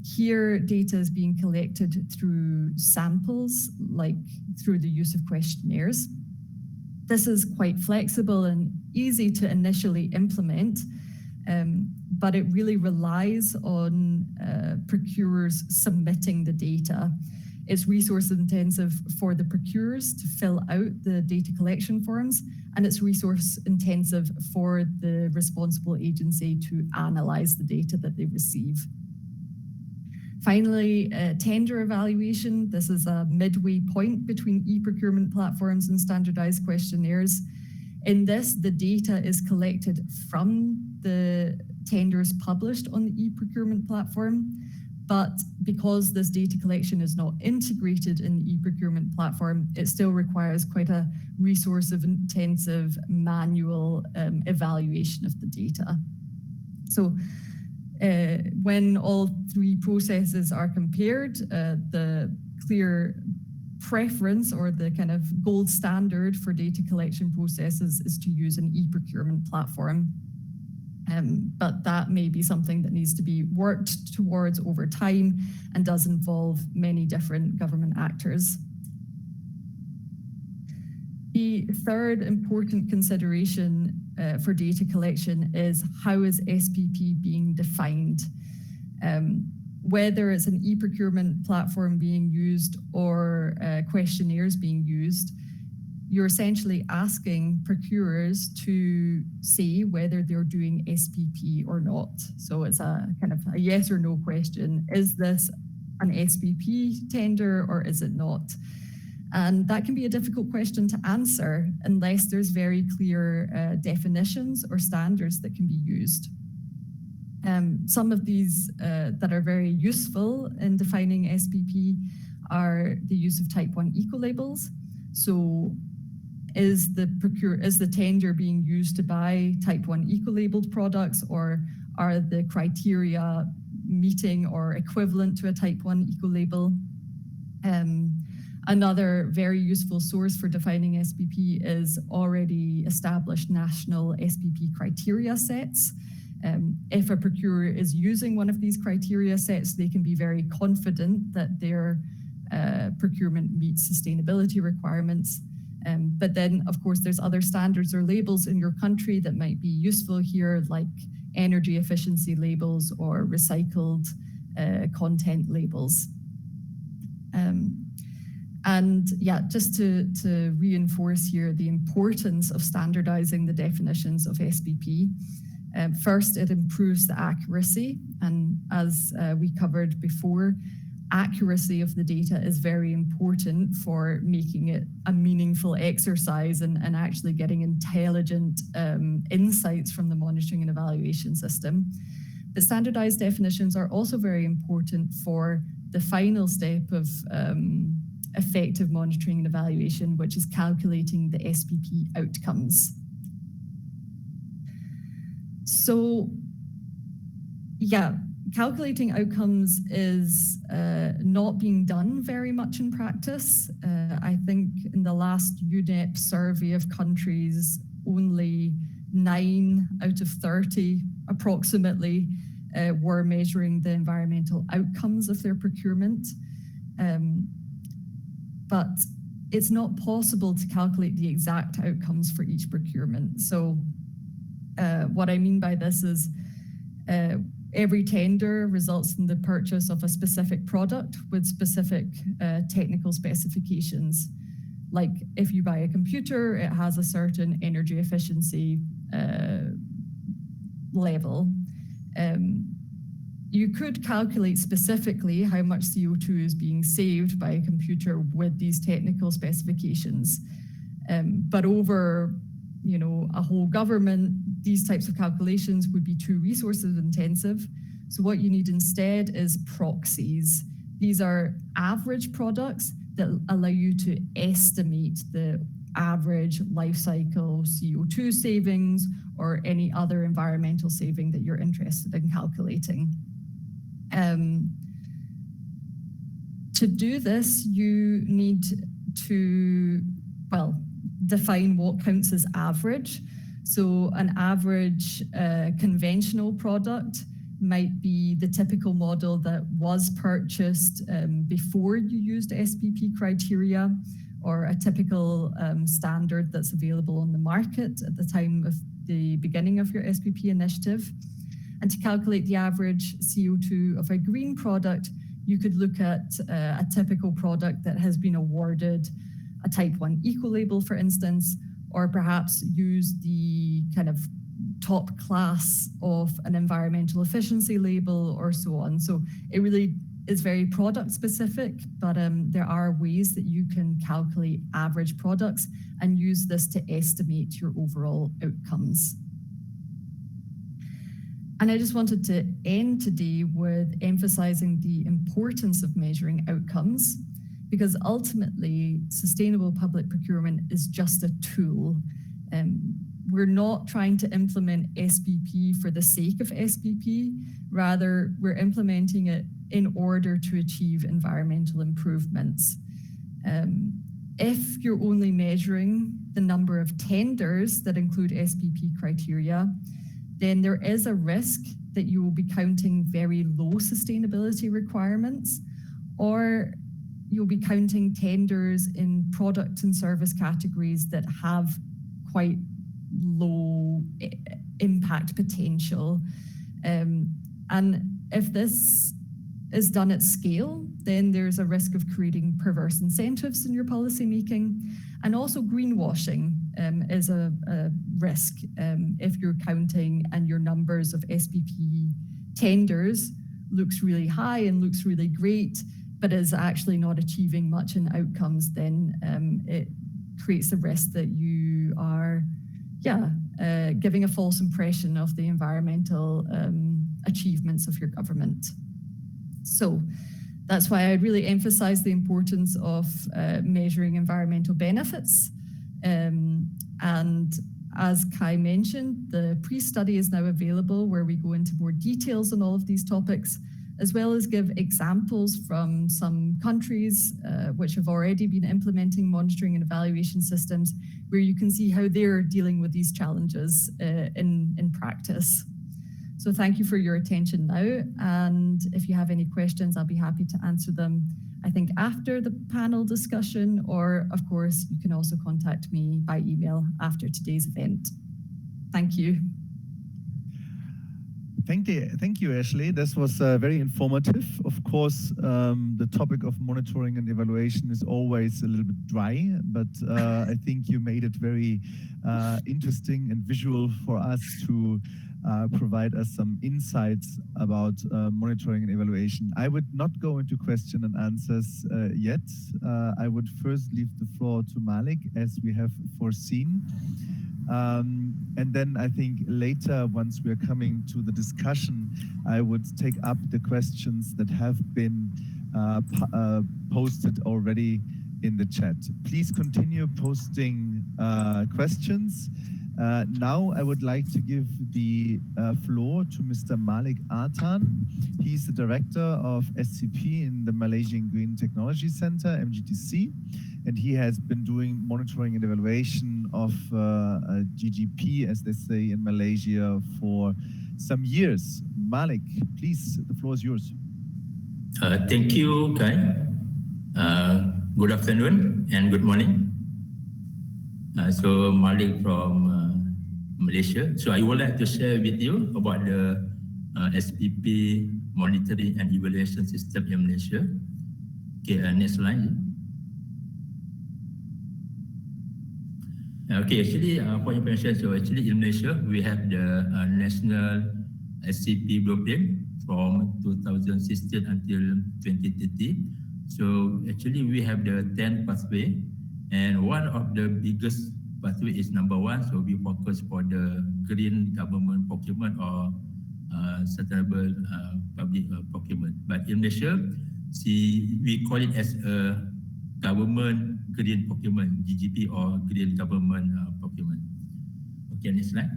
Here, data is being collected through samples, like through the use of questionnaires. This is quite flexible and easy to initially implement, but it really relies on procurers submitting the data. It's resource intensive for the procurers to fill out the data collection forms, and it's resource intensive for the responsible agency to analyze the data that they receive. Finally, tender evaluation. This is a midway point between e-procurement platforms and standardized questionnaires. In this, the data is collected from the tenders published on the e-procurement platform. But because this data collection is not integrated in the e-procurement platform, it still requires quite a resource-intensive manual evaluation of the data. So when all 3 processes are compared, the clear preference or the kind of gold standard for data collection processes is to use an e-procurement platform. But that may be something that needs to be worked towards over time and does involve many different government actors. The third important consideration for data collection is how is SPP being defined? Whether it's an e-procurement platform being used or questionnaires being used, you're essentially asking procurers to say whether they're doing SPP or not. So it's a kind of a yes or no question. Is this an SPP tender or is it not? And that can be a difficult question to answer unless there's very clear definitions or standards that can be used. Some of these that are very useful in defining SPP are the use of type 1 ecolabels. So is the tender being used to buy type 1 ecolabeled products, or are the criteria meeting or equivalent to a type 1 ecolabel? Another very useful source for defining SPP is already established national SPP criteria sets. If a procurer is using one of these criteria sets, they can be very confident that their procurement meets sustainability requirements. But then, of course, there's other standards or labels in your country that might be useful here, like energy efficiency labels or recycled content labels. And yeah, just to reinforce here the importance of standardizing the definitions of SPP. First, it improves the accuracy. And as we covered before, accuracy of the data is very important for making it a meaningful exercise and actually getting intelligent insights from the monitoring and evaluation system. The standardized definitions are also very important for the final step of effective monitoring and evaluation, which is calculating the SPP outcomes. So, yeah, calculating outcomes is not being done very much in practice. I think in the last UNEP survey of countries, only 9 out of 30 approximately were measuring the environmental outcomes of their procurement. But it's not possible to calculate the exact outcomes for each procurement. So what I mean by this is every tender results in the purchase of a specific product with specific technical specifications. Like if you buy a computer, it has a certain energy efficiency level. You could calculate specifically how much CO2 is being saved by a computer with these technical specifications. But over a whole government, these types of calculations would be too resources intensive. So what you need instead is proxies. These are average products that allow you to estimate the average life cycle CO2 savings or any other environmental saving that you're interested in calculating. To do this, you need to, define what counts as average. So an average conventional product might be the typical model that was purchased before you used SPP criteria, or a typical standard that's available on the market at the time of the beginning of your SPP initiative. And to calculate the average CO2 of a green product, you could look at a typical product that has been awarded a type 1 ecolabel, for instance, or perhaps use the kind of top class of an environmental efficiency label or so on. So it really is very product specific, but there are ways that you can calculate average products and use this to estimate your overall outcomes. And I just wanted to end today with emphasizing the importance of measuring outcomes, because ultimately sustainable public procurement is just a tool. We're not trying to implement SPP for the sake of SPP, rather we're implementing it in order to achieve environmental improvements. If you're only measuring the number of tenders that include SPP criteria, then there is a risk that you will be counting very low sustainability requirements, or you'll be counting tenders in product and service categories that have quite low impact potential. And if this is done at scale, then there's a risk of creating perverse incentives in your policy making. And also greenwashing is a risk if you're counting and your numbers of SPP tenders looks really high and looks really great, but is actually not achieving much in outcomes, then it creates the risk that you are giving a false impression of the environmental achievements of your government. So that's why I really emphasize the importance of measuring environmental benefits. And as Kai mentioned, the pre-study is now available where we go into more details on all of these topics, as well as give examples from some countries which have already been implementing monitoring and evaluation systems, where you can see how they're dealing with these challenges in practice. So thank you for your attention now. And if you have any questions, I'll be happy to answer them, I think, after the panel discussion, or of course, you can also contact me by email after today's event. Thank you. Thank you, Ashley. This was very informative. Of course, the topic of monitoring and evaluation is always a little bit dry, but I think you made it very interesting and visual for us to provide us some insights about monitoring and evaluation. I would not go into question and answers yet. I would first leave the floor to Malik, as we have foreseen. And then I think later, once we're coming to the discussion, I would take up the questions that have been posted already in the chat. Please continue posting questions. Now I would like to give the floor to Mr. Malik Artan. He's the director of SCP in the Malaysian Green Technology Center, MGTC, and he has been doing monitoring and evaluation of GGP, as they say in Malaysia, for some years. Malik, please, the floor is yours. Thank you, Kai. Good afternoon and good morning. So Malik from Malaysia. So I would like to share with you about the SPP Monitoring and Evaluation System in Malaysia. Okay, next slide. Okay, actually, for information, so actually in Malaysia, we have the National SCP Blueprint from 2016 until 2030. So actually, we have the 10 pathway, and one of the biggest pathway is number 1. So we focus for the green government procurement or sustainable public procurement. But in Malaysia, we call it as a government green procurement, GGP, or green government procurement. Okay, next slide.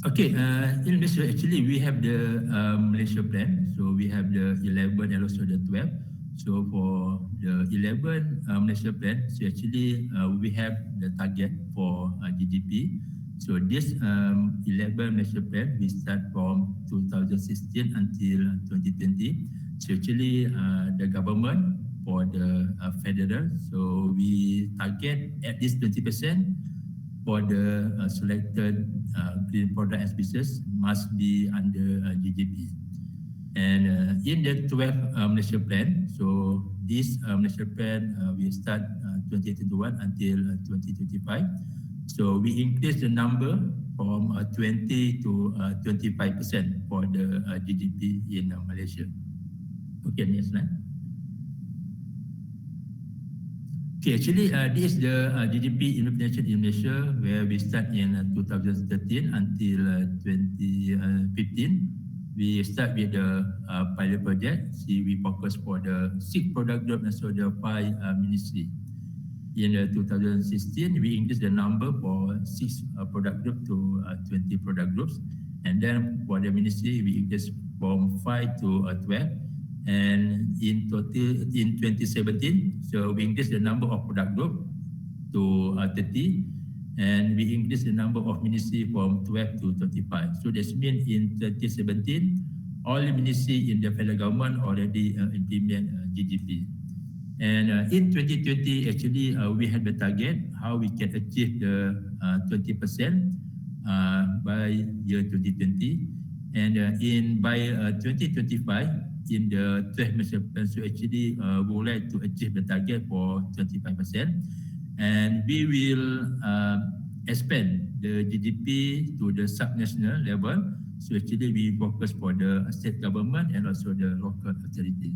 Okay, in Malaysia, actually, we have the Malaysia plan. So we have the 11 and also the 12. So for the 11 Malaysia plan, so actually we have the target for GGP. So this 11 Malaysia plan, we start from 2016 until 2020. So actually the government for the federal, so we target at least 20% for the selected green product and services must be under GGP. And in the 12th Malaysia plan, so this Malaysia plan will start 2021 until 2025. So we increase the number from 20 to 25% for the GDP in Malaysia. Okay, next slide. Okay, actually this is the GDP implementation in Malaysia, where we start in 2013 until 2015. We start with the pilot project. See, we focus for the 6 product group and so the 5 ministry. In 2016, we increase the number for 6 product group to 20 product groups. And then for the ministry, we increase from 5 to 12. And in total, in 2017, so we increase the number of product group to 30. And we increase the number of ministry from 12 to 25. So this means in 2017, all the ministry in the federal government already implement GGP. And in 2020, actually, we had the target how we can achieve the 20% by year 2020. And by 2025, in the 12 master plan, so actually we would like to achieve the target for 25%. And we will expand the GDP to the subnational level. So actually we focus for the state government and also the local authority.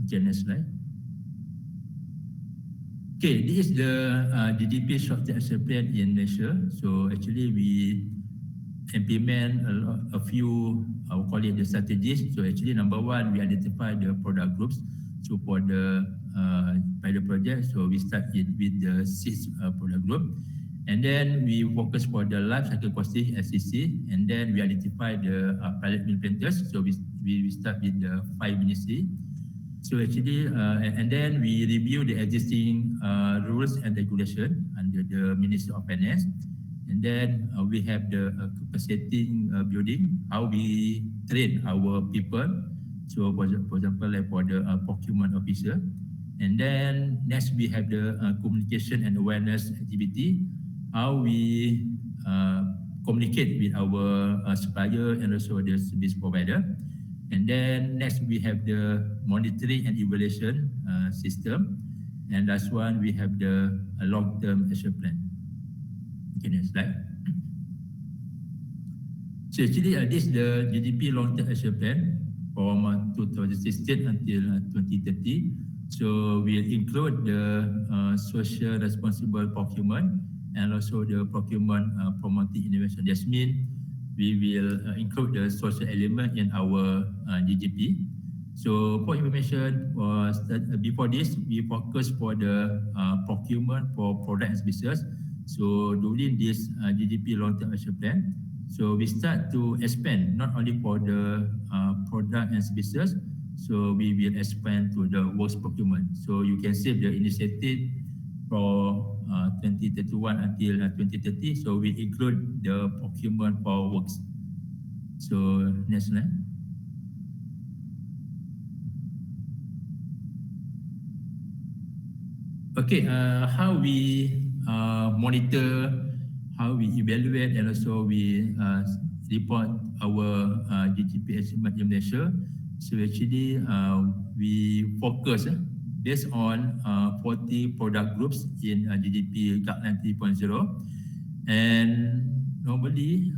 Okay, next slide. Okay, this is the GDP short-term action plan in Malaysia. So actually we implement a few, I will call it the strategies. So actually number one, we identify the product groups. So for the pilot project, so we start with the 6 product group. And then we focus for the life cycle costing SCC. And then we identify the pilot mill planters. So we start with the 5 ministry. So actually, and then we review the existing rules and regulation under the Ministry of Finance. And then we have the capacity building, how we train our people. So for example, like for the procurement officer. And then next we have the communication and awareness activity, how we communicate with our supplier and also the service provider. And then next we have the monitoring and evaluation system. And last one, we have the long-term action plan. Okay, next slide. So actually this is the GDP long-term action plan from 2016 until 2030. So we'll include the social responsible procurement and also the procurement promoting innovation. That means we will include the social element in our GGP. So for information, before this, we focus for the procurement for product and services. So during this GGP long-term action plan, so we start to expand not only for the product and services, so we will expand to the works procurement. So you can see the initiative for 2031 until 2030. So we include the procurement for works. So next slide. Okay, how we monitor, how we evaluate, and also we report our GGP achievement in Malaysia. So actually, we focus based on 40 product groups in GDP Guideline 3.0. And normally,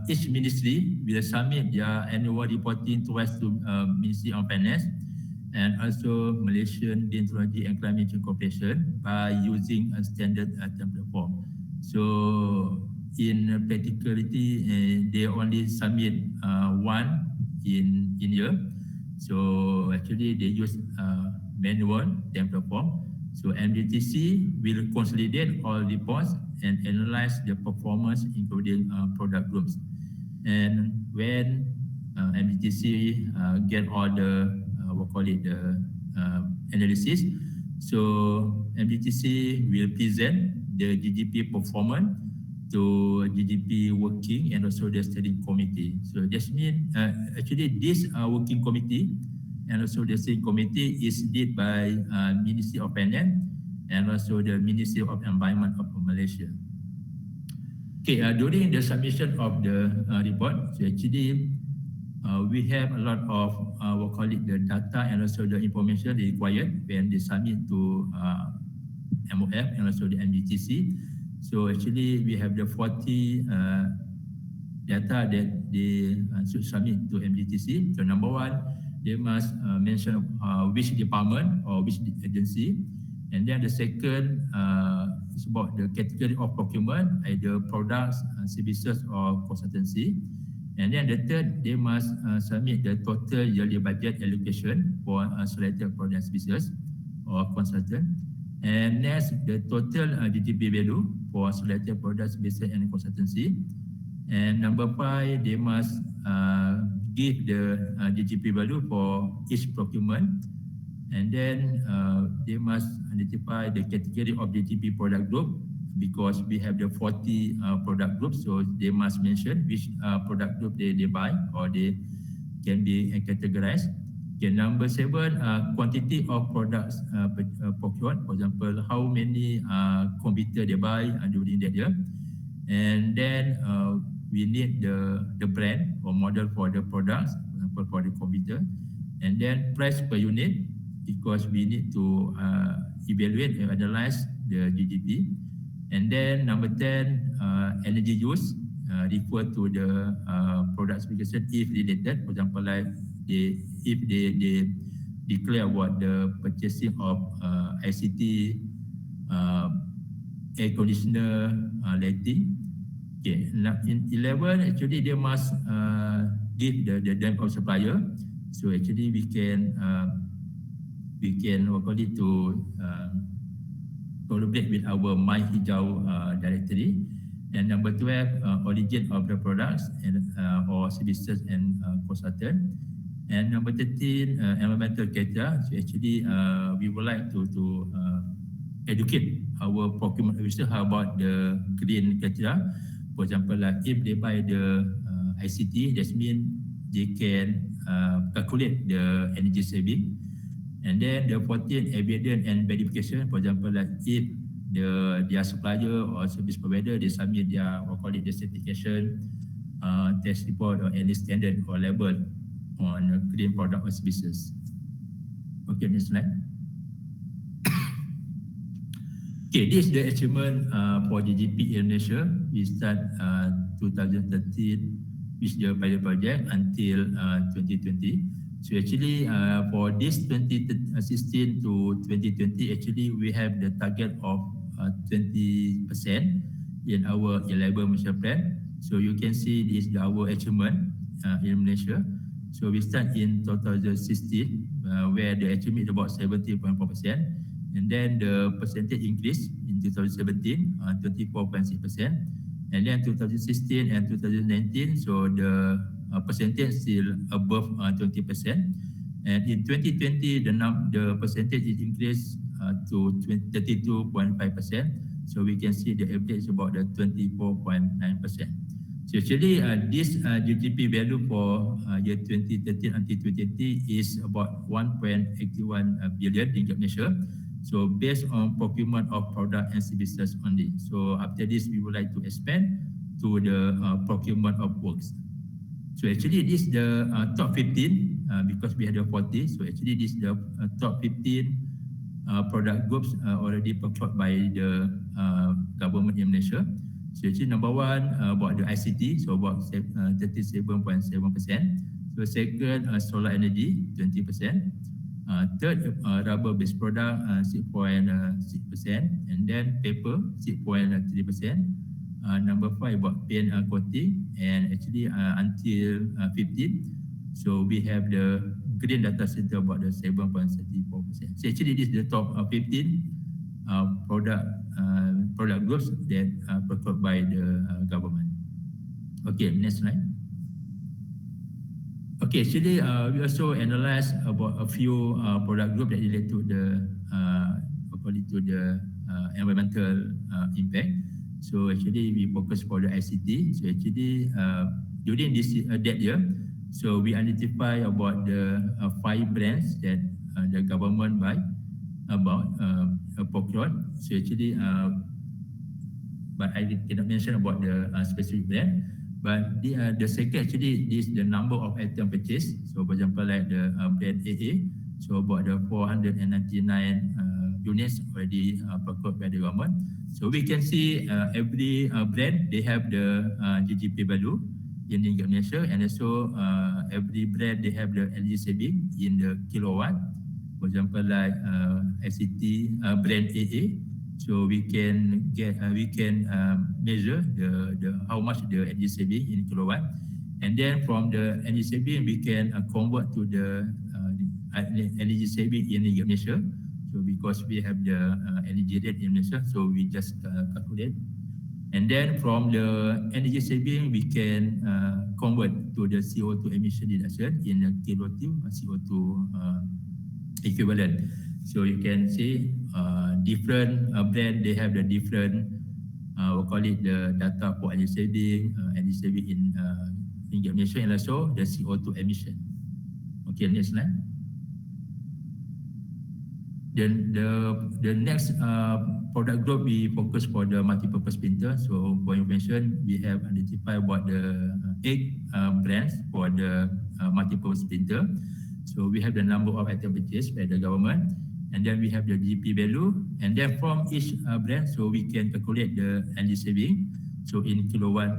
each ministry will submit their annual reporting twice to Ministry of Finance and also Malaysian Meteorology and Climate Change Corporation by using a standard template form. So in practicality, they only submit one in year. So actually, they use manual template form. So MDTC will consolidate all reports and analyze the performance, including product groups. And when MDTC get all the we'll call it the analysis, so MDTC will present the GDP performance to GDP working and also the steering committee. So that means actually this working committee and also the steering committee is led by Ministry of Finance and also the Ministry of Environment of Malaysia. Okay, during the submission of the report, so actually we have a lot of we'll call it the data and also the information required when they submit to MOF and also the MDTC. So actually we have the 40 data that they should submit to MDTC. So number one, they must mention which department or which agency. And then the second is about the category of procurement, either products, services or consultancy. And then the third, they must submit the total yearly budget allocation for selected product services or consultant. And next, the total GDP value for selected products, services and consultancy. And number 5, they must give the GDP value for each procurement. And then they must identify the category of GDP product group, because we have the 40 product groups, so they must mention which product group they buy or they can be categorized. Okay, number 7, quantity of products procured. For example, how many computer they buy during that year. And then we need the brand or model for the products, for example, for the computer. And then price per unit, because we need to evaluate and analyze the GDP. And then number 10, energy use, refer to the product specification if related. For example, like if they declare about the purchasing of ICT, air conditioner, lighting. Okay, in 11, actually they must give the name of supplier. So actually we can what call it to collaborate with our My Hijau directory. And number 12, origin of the products and or services and consultant. And number 13, environmental criteria. So actually we would like to educate our procurement officer how about the green criteria. For example, like if they buy the ICT, that means they can calculate the energy saving. And then the 14, evidence and verification. For example, like if their supplier or service provider, they submit their, what call it, the certification, test report or any standard or label on green product or services. Okay, next slide. Okay, this is the achievement for GGP Indonesia. We start 2013 with the pilot project until 2020. So actually for this 2016 to 2020, actually we have the target of 20% in our 11 Malaysia plan. So you can see this is our achievement in Malaysia. So we start in 2016 where the achievement is about 70.4%, and then the percentage increase in 2017 24.6%, and then 2016 and 2019, so the percentage still above 20%, and in 2020 the percentage is increased to 32.5%. So we can see the average is about the 24.9%. So actually this GDP value for year 2013 until 2020 is about 1.81 billion ringgit Malaysia. So based on procurement of product and services only. So after this, we would like to expand to the procurement of works. So actually this is the top 15 because we had the 40. So actually this is the top 15 product groups already procured by the government in Malaysia. So actually number 1 about the ICT, so about 37.7%. So second, solar energy, 20%. Third, rubber-based product, 6.6%. And then paper, 6.3%. Number 5 about paint coating, and actually until 15. So we have the green data center about the 7.34%. So actually this is the top 15 product groups that are procured by the government. Okay, next slide. Okay, actually we also analyze about a few product groups that relate to the according to the environmental impact. So actually we focus for the ICT. So actually during this that year, so we identify about the 5 brands that the government buy about procured. So actually but I cannot mention about the specific brand. But the second actually is the number of item purchased. So for example, like the brand AA, so about the 499 units already procured by the government. So we can see every brand, they have the GGP value in Indonesia, and also every brand, they have the energy saving in the kilowatt. For example, like ICT brand AA, so we can measure the how much the energy saving in kilowatt, and then from the energy saving we can convert to the energy saving in Indonesia. So because we have the energy rate in Malaysia, so we just calculate, and then from the energy saving we can convert to the CO2 emission reduction in a kilowatt CO2 equivalent. So you can see different brand, they have the different we call it the data for energy saving in Indonesia, and also the CO2 emission. Okay, next slide. Then the next product group we focus for the multi-purpose printer. So for information, we have identified about the 8 brands for the multi-purpose printer. So we have the number of items purchased by the government, and then we have the GP value, and then from each brand, so we can calculate the energy saving, so in kilowatt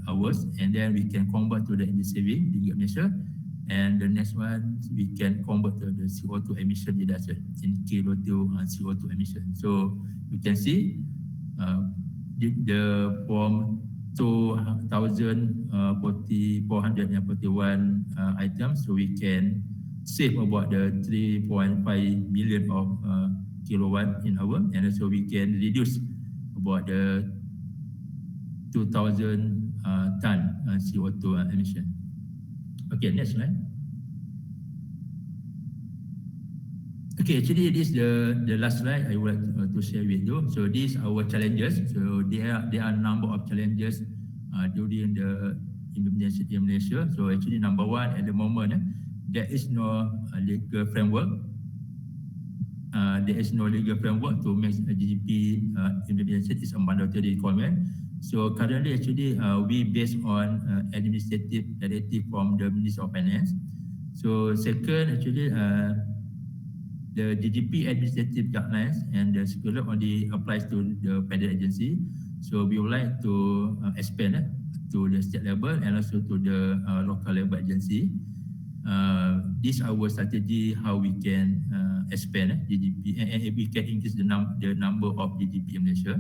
hours, and then we can convert to the energy saving in unit measure. And the next one, we can convert to the CO2 emission reduction in kilo-2 CO2 emission. So you can see the from 2,441 items, so we can save about the 3.5 million of kilowatt in hour, and also we can reduce about the 2,000 ton CO2 emission. Okay, next slide. Okay, actually this is the last slide I would like to share with you. So these are our challenges. So there are a number of challenges during the implementation in Malaysia. So actually number one at the moment, there is no legal framework. There is no legal framework to make a GDP implementation is a mandatory requirement. So currently, actually, we based on administrative directive from the Ministry of Finance. So second, actually, the GDP administrative guidelines and the circular only applies to the federal agency. So we would like to expand to the state level and also to the local level agency. This is our strategy how we can expand GDP and we can increase the number of GDP in Malaysia.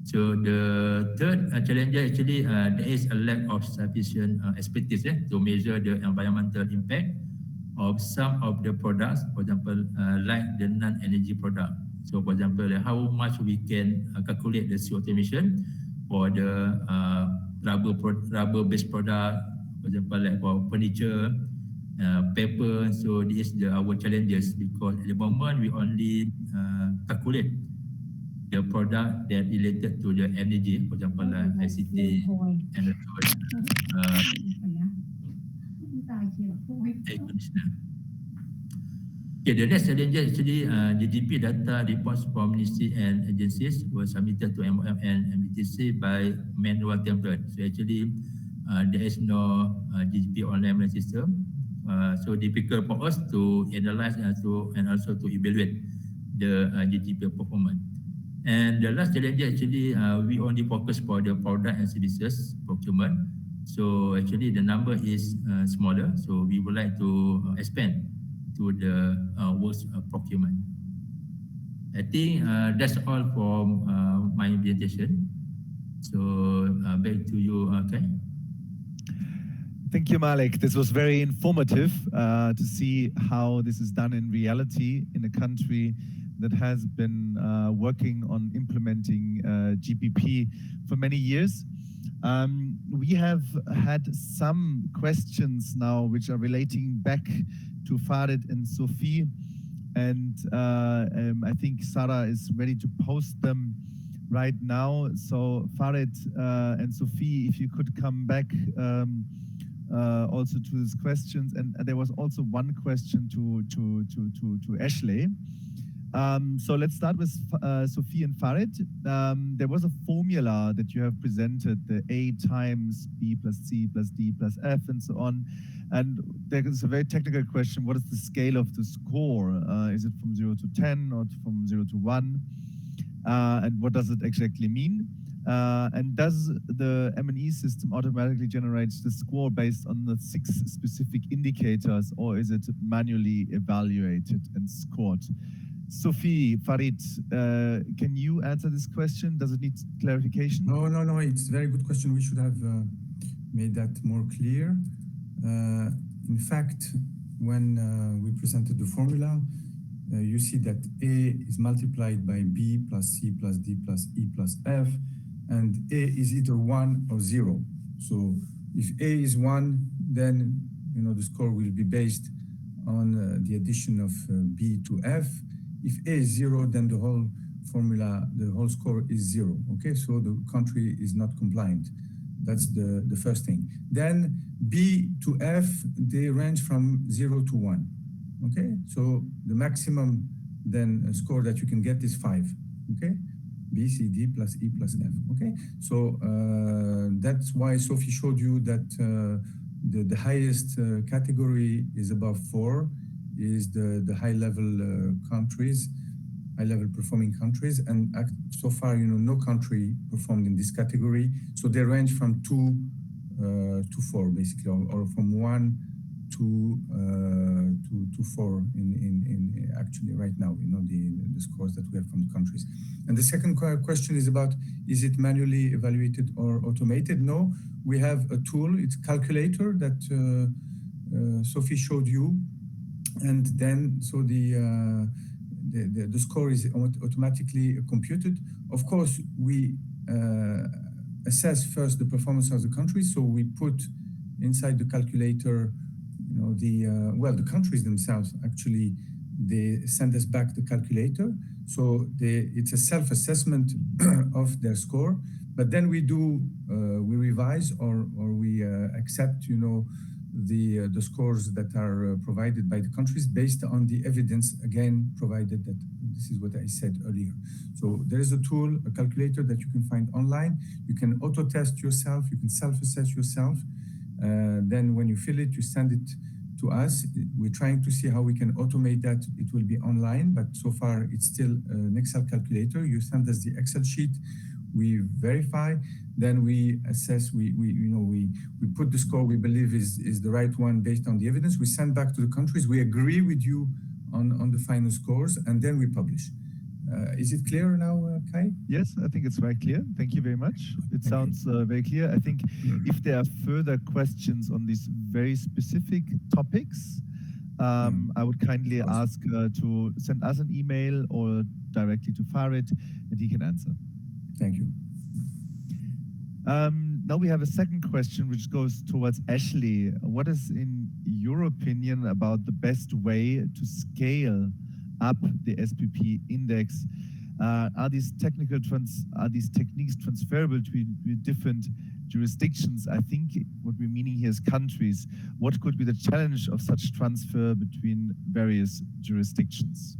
So the third challenge actually there is a lack of sufficient expertise to measure the environmental impact of some of the products, for example, like the non-energy product. So for example, how much we can calculate the CO2 emission for the rubber-based product, for example, like for furniture, paper. So this is our challenges because at the moment we only calculate the product that related to the energy, for example, like ICT and air conditioner. Okay, the next challenge actually GDP data reports from ministry and agencies were submitted to MOM and MBTC by manual template. So actually there is no GDP online system. So difficult for us to analyze and also to evaluate the GDP performance. And the last challenge actually we only focus for the product and services procurement. So actually the number is smaller. So we would like to expand to the works procurement. I think that's all from my presentation. So back to you, Kai. Thank you, Malik. This was very informative to see how this is done in reality in a country that has been working on implementing GPP for many years. We have had some questions now which are relating back to Farid and Sophie, and I think Sarah is ready to post them right now. So Farid and Sophie, if you could come back also to these questions, and there was also one question to Ashley. So let's start with Sophie and Farid. There was a formula that you have presented, the A times B plus C plus D plus F and so on. And there is a very technical question. What is the scale of the score? Is it from 0 to 10 or from 0 to 1? And what does it exactly mean? And does the M&E system automatically generate the score based on the 6 specific indicators, or is it manually evaluated and scored? Sophie, Farid, can you answer this question? Does it need clarification? No. It's a very good question. We should have made that more clear. In fact, when we presented the formula, you see that A is multiplied by B plus C plus D plus E plus F, and A is either 1 or 0. So if A is 1, then the score will be based on the addition of B to F. If A is 0, then the whole formula, the whole score is 0. Okay, so the country is not compliant. That's the first thing. Then B to F, they range from 0 to 1. Okay, so the maximum then score that you can get is 5. Okay, B, C, D plus E plus F. Okay, so that's why Sophie showed you that the highest category is above 4, is the high-level countries, high-level performing countries, and so far, no country performed in this category. So they range from 2 to 4, basically, or from 1 to 4 in actually right now, the scores that we have from the countries. And the second question is about, is it manually evaluated or automated? No, we have a tool, it's a calculator that Sophie showed you. And then, so the score is automatically computed. Of course, we assess first the performance of the country. So we put inside the calculator, the countries themselves, actually, they send us back the calculator. So it's a self-assessment of their score. But then we revise or we accept, the scores that are provided by the countries based on the evidence, again, provided that this is what I said earlier. So there is a tool, a calculator that you can find online. You can auto-test yourself, you can self-assess yourself. Then when you fill it, you send it to us. We're trying to see how we can automate that. It will be online, but so far it's still an Excel calculator. You send us the Excel sheet, we verify, then we assess, we put the score we believe is the right one based on the evidence. We send back to the countries. We agree with you on the final scores, and then we publish. Is it clear now, Kai? Yes, I think it's very clear. Thank you very much. It sounds very clear. I think if there are further questions on these very specific topics, I would kindly ask to send us an email or directly to Farid, and he can answer. Thank you. Now we have a second question, which goes towards Ashley. What is, in your opinion, about the best way to scale up the SPP index? Are these techniques transferable to different jurisdictions? I think what we're meaning here is countries. What could be the challenge of such transfer between various jurisdictions?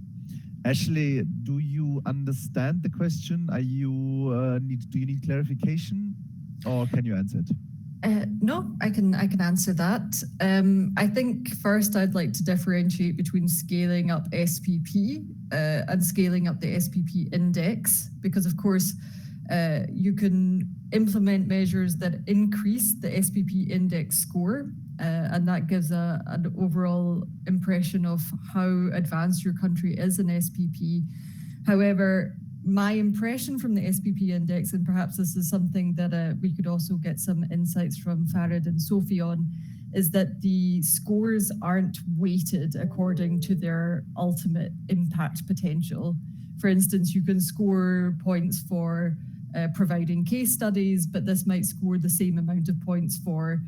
Ashley, do you understand the question? Do you need clarification, or can you answer it? No, I can answer that. I think first I'd like to differentiate between scaling up SPP and scaling up the SPP index, because of course you can implement measures that increase the SPP index score, and that gives an overall impression of how advanced your country is in SPP. However, my impression from the SPP index, and perhaps this is something that we could also get some insights from Farid and Sophie on, is that the scores aren't weighted according to their ultimate impact potential. For instance, you can score points for providing case studies, but this might score the same amount of points for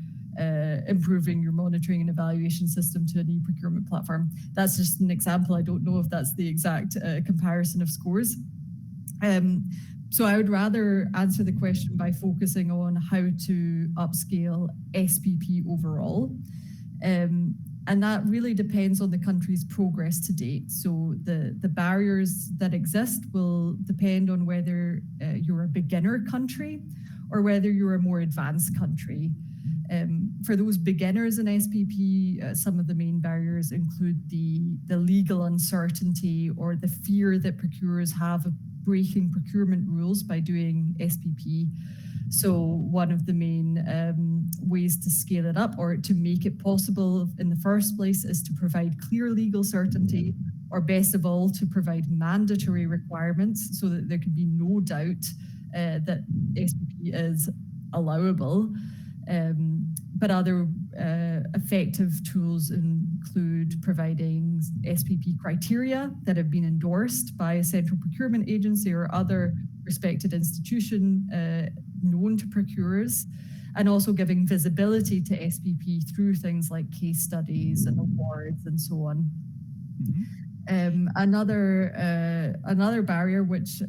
improving your monitoring and evaluation system to an e-procurement platform. That's just an example. I don't know if that's the exact comparison of scores. So I would rather answer the question by focusing on how to upscale SPP overall. And that really depends on the country's progress to date. So the barriers that exist will depend on whether you're a beginner country or whether you're a more advanced country. For those beginners in SPP, some of the main barriers include the legal uncertainty or the fear that procurers have of breaking procurement rules by doing SPP. So one of the main ways to scale it up or to make it possible in the first place is to provide clear legal certainty, or best of all, to provide mandatory requirements so that there can be no doubt that SPP is allowable. But other effective tools include providing SPP criteria that have been endorsed by a central procurement agency or other respected institution known to procurers, and also giving visibility to SPP through things like case studies and awards and so on. Another barrier which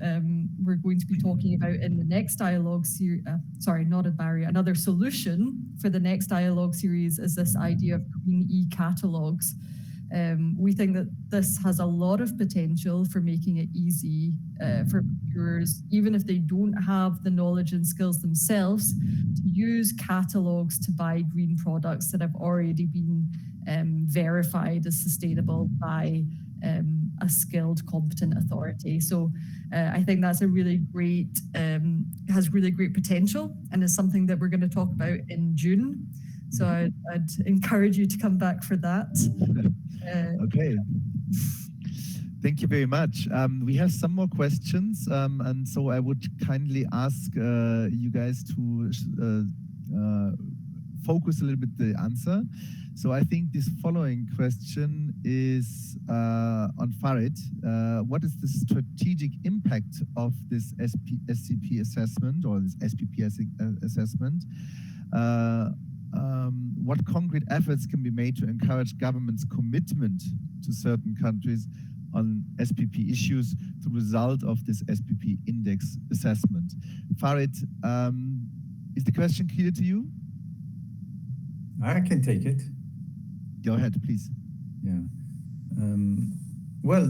we're going to be talking about in the next dialogue series, sorry, not a barrier, another solution for the next dialogue series is this idea of green e-catalogs. We think that this has a lot of potential for making it easy for procurers, even if they don't have the knowledge and skills themselves, to use catalogs to buy green products that have already been verified as sustainable by a skilled, competent authority. So I think that's a really great, has really great potential, and is something that we're going to talk about in June. So I'd encourage you to come back for that. Okay. Thank you very much. We have some more questions, and so I would kindly ask you guys to focus a little bit the answer. So I think this following question is on Farid. What is the strategic impact of this SCP assessment or this SPP assessment? What concrete efforts can be made to encourage government's commitment to certain countries on SPP issues to result of this SPP Index assessment? Farid, is the question clear to you? I can take it. Go ahead, please. Yeah. Well,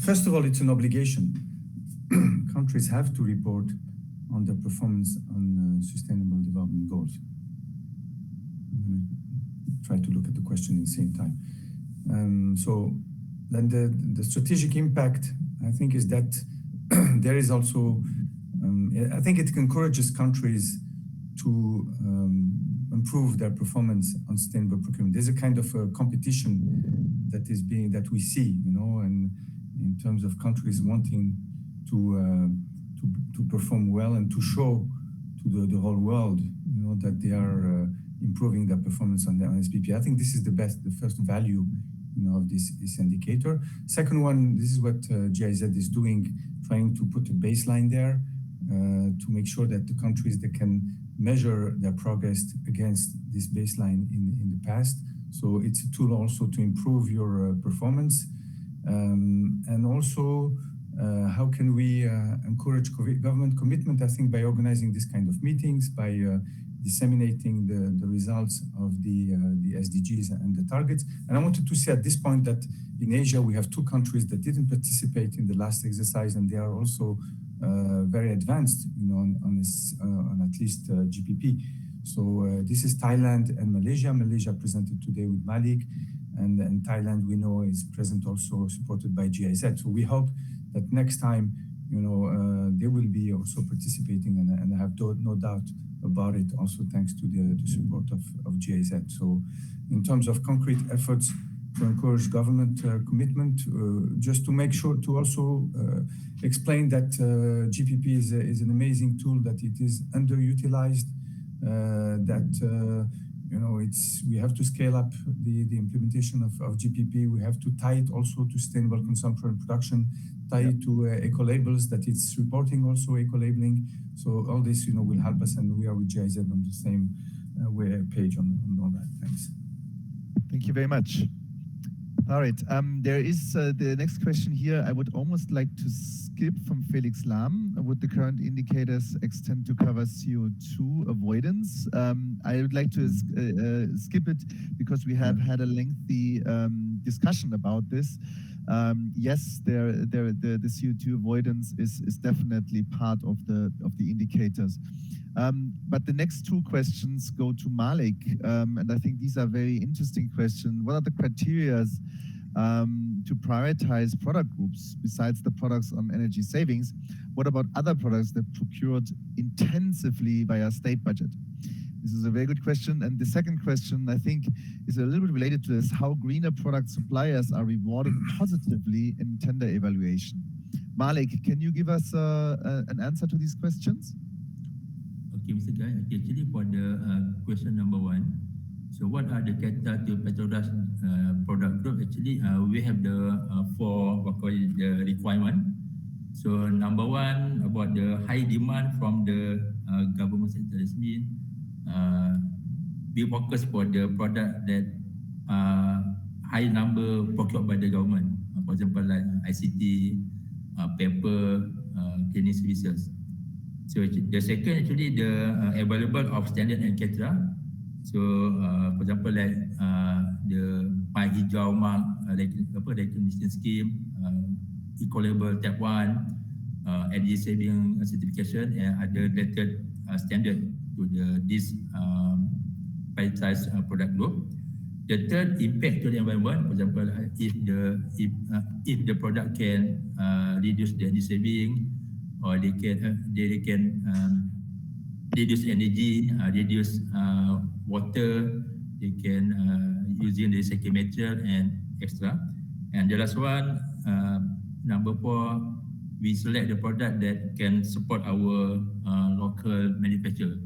first of all, it's an obligation. Countries have to report on their performance on sustainable development goals. I'm going to try to look at the question at the same time. So then the strategic impact, I think, is that there is also, I think it encourages countries to improve their performance on sustainable procurement. There's a kind of a competition that we see, you know, and in terms of countries wanting to perform well and to show to the whole world, you know, that they are improving their performance on SPP. I think this is the first value, you know, of this indicator. Second one, this is what GIZ is doing, trying to put a baseline there to make sure that the countries that can measure their progress against this baseline in the past. So it's a tool also to improve your performance. And also, how can we encourage government commitment? I think by organizing this kind of meetings, by disseminating the results of the SDGs and the targets. And I wanted to say at this point that in Asia, we have two countries that didn't participate in the last exercise, and they are also very advanced, you know, on at least GPP. So this is Thailand and Malaysia. Malaysia presented today with Malik, and Thailand we know is present also supported by GIZ. So we hope that next time, you know, they will be also participating, and I have no doubt about it. Also thanks to the support of GIZ. So in terms of concrete efforts to encourage government commitment, just to make sure to also explain that GPP is an amazing tool, that it is underutilized, that you know, we have to scale up the implementation of GPP. We have to tie it also to sustainable consumption and production, tie it to Ecolabels, that it's reporting also eco-labeling. So all this, you know, will help us, and we are with GIZ on the same page on all that. Thanks. Thank you very much. All right, there is the next question here. I would almost like to skip from Felix Lahm. Would the current indicators extend to cover CO2 avoidance? I would like to skip it because we have had a lengthy discussion about this. Yes, the CO2 avoidance is definitely part of the indicators. But the next two questions go to Malik, and I think these are very interesting questions. What are the criteria to prioritize product groups besides the products on energy savings? What about other products that procured intensively via state budget? This is a very good question. And the second question, I think, is a little bit related to this: how greener product suppliers are rewarded positively in tender evaluation. Malik, can you give us an answer to these questions? Okay, Mr. Guy. Actually, for the question number one, so what are the criteria to Petrobras product group? Actually, we have the four, what call it, the requirement. So number one, about the high demand from the government sector. This means we focus for the product that high number procured by the government. for example, like ICT, paper, cleaning services. So the second actually the available of standard and criteria. So for example, like the My Hijau Mark recognition scheme, Ecolabels Type 1, energy saving certification, and other related standard to this prioritized product group. The third, impact to the environment. For example, if the product can reduce the energy saving, or they can reduce energy, reduce water, they can using the recycled material and extra. And the last one, number 4, we select the product that can support our local manufacturer.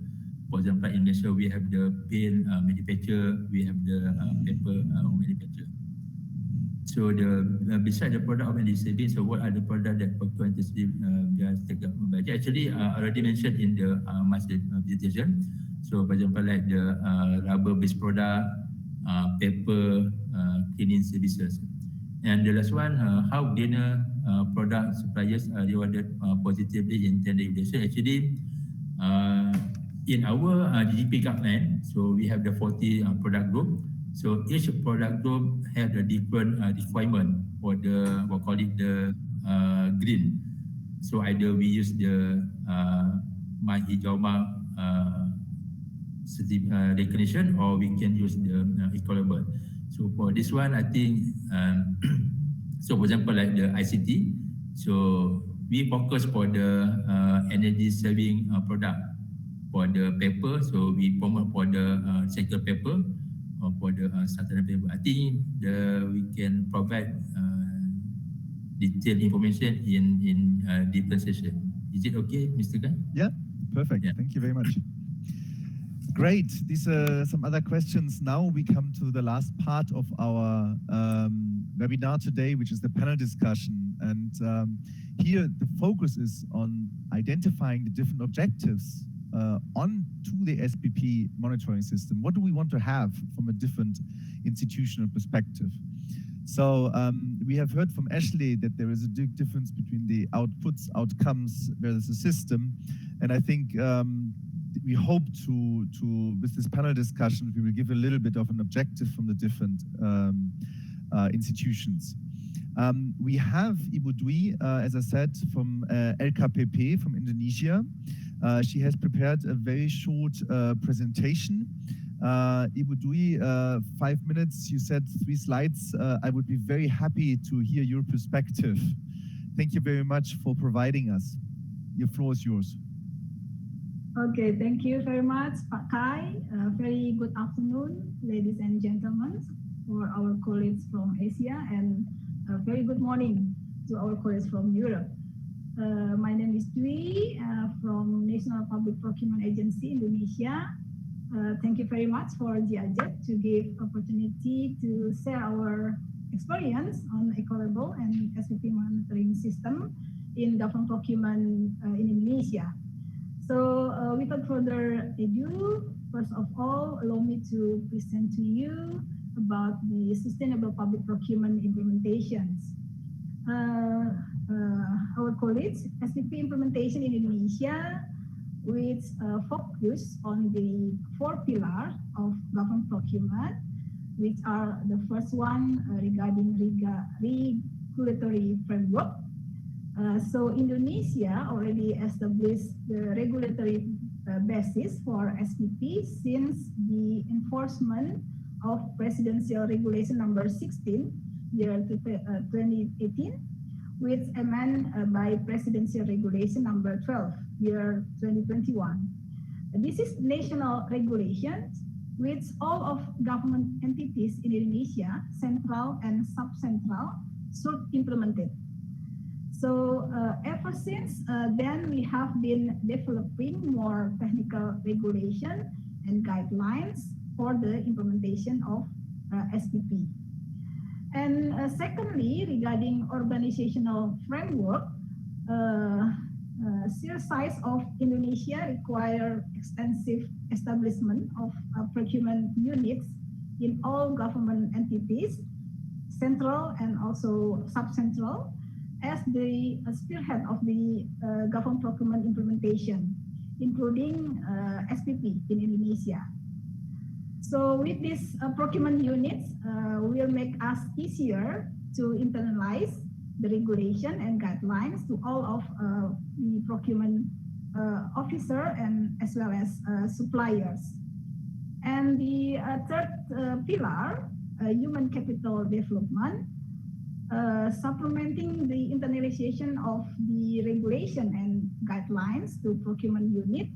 For example, in Malaysia, we have the paint manufacturer, we have the paper manufacturer. So beside the product of energy saving, so what are the products that Procurement just take up budget? Actually, already mentioned in the master presentation. So for example, like the rubber-based product, paper, cleaning services. And the last one, how greener product suppliers are rewarded positively in tender evaluation. Actually, in our GGP guideline, so we have the 40 product group. So each product group have a different requirement for the, we call it the green. So either we use the My Hijau Mark recognition, or we can use the Ecolabels. So for this one, I think, so for example, like the ICT, so we focus for the energy saving product. For the paper, so we promote for the cycle paper, or for the sustainable paper. I think we can provide detailed information in different session. Is it okay, Mr. Kai? Yeah, perfect. Yeah. Thank you very much. Great. These are some other questions. Now we come to the last part of our webinar today, which is the panel discussion. And here the focus is on identifying the different objectives on to the SPP monitoring system. What do we want to have from a different institutional perspective? So we have heard from Ashley that there is a big difference between the outputs, outcomes versus the system. And I think we hope to with this panel discussion, we will give a little bit of an objective from the different institutions. We have Ibu Dwi, as I said, from LKPP from Indonesia. She has prepared a very short presentation. Ibu Dwi, 5 minutes, you said 3 slides. I would be very happy to hear your perspective. Thank you very much for providing us. The floor is yours. Okay, thank you very much, Pak Kai. Very good afternoon, ladies and gentlemen, for our colleagues from Asia, and a very good morning to our colleagues from Europe. My name is Dwi from National Public Procurement Agency, Indonesia. Thank you very much for GIZ to give opportunity to share our experience on Ecolabels and SPP monitoring system in government procurement in Indonesia. So without further ado, first of all, allow me to present to you about the sustainable public procurement implementations. Our colleagues, SPP implementation in Indonesia, which focus on the 4 pillars of government procurement, which are the first one regarding regulatory framework. So Indonesia already established the regulatory basis for SPP since the enforcement of Presidential Regulation Number 16, year 2018, which amended by Presidential Regulation Number 12, year 2021. This is national regulations which all of government entities in Indonesia, central and sub-central, should implement it. So ever since then, we have been developing more technical regulation and guidelines for the implementation of SPP. And secondly, regarding organizational framework, sheer size of Indonesia require extensive establishment of procurement units in all government entities, central and also sub-central as the spearhead of the government procurement implementation, including SPP in Indonesia. So with these procurement units will make us easier to internalize the regulation and guidelines to all of the procurement officer and as well as suppliers. And the third pillar, human capital development, supplementing the internalization of the regulation and guidelines to procurement unit.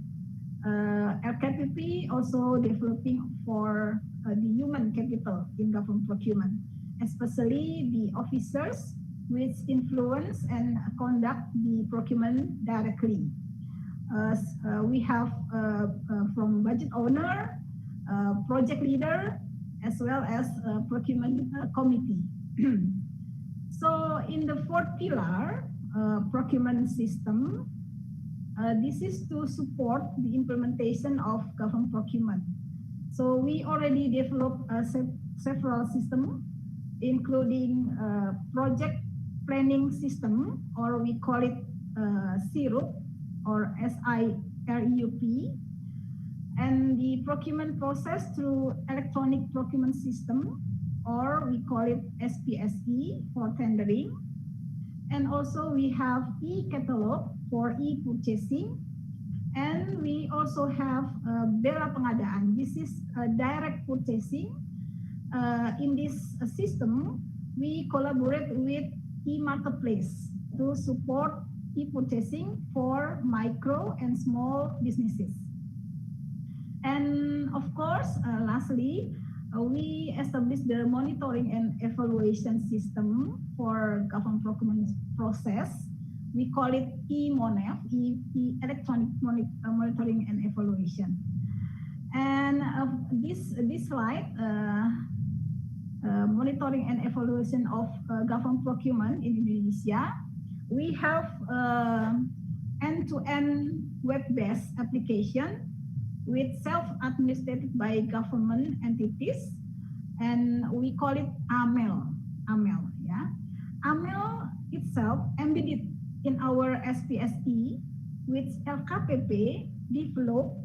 LKPP also developing for the human capital in government procurement, especially the officers which influence and conduct the procurement directly. We have from budget owner, project leader, as well as procurement committee. So in the fourth pillar, procurement system, this is to support the implementation of government procurement. So we already developed several systems, including project planning system, or we call it SIRUP or SIRUP, and the procurement process through electronic procurement system, or we call it SPSE for tendering. And also we have e-catalog for e-purchasing. And we also have bela pengadaan. This is direct purchasing. In this system, we collaborate with e-marketplace to support e-purchasing for micro and small businesses. And of course, lastly, we established the monitoring and evaluation system for government procurement process. We call it e-MONEV, electronic monitoring and evaluation. And this slide, monitoring and evaluation of government procurement in Indonesia, we have end-to-end web-based application with self-administered by government entities, and we call it AMEL. Yeah, AMEL itself embedded in our SPSE, which LKPP developed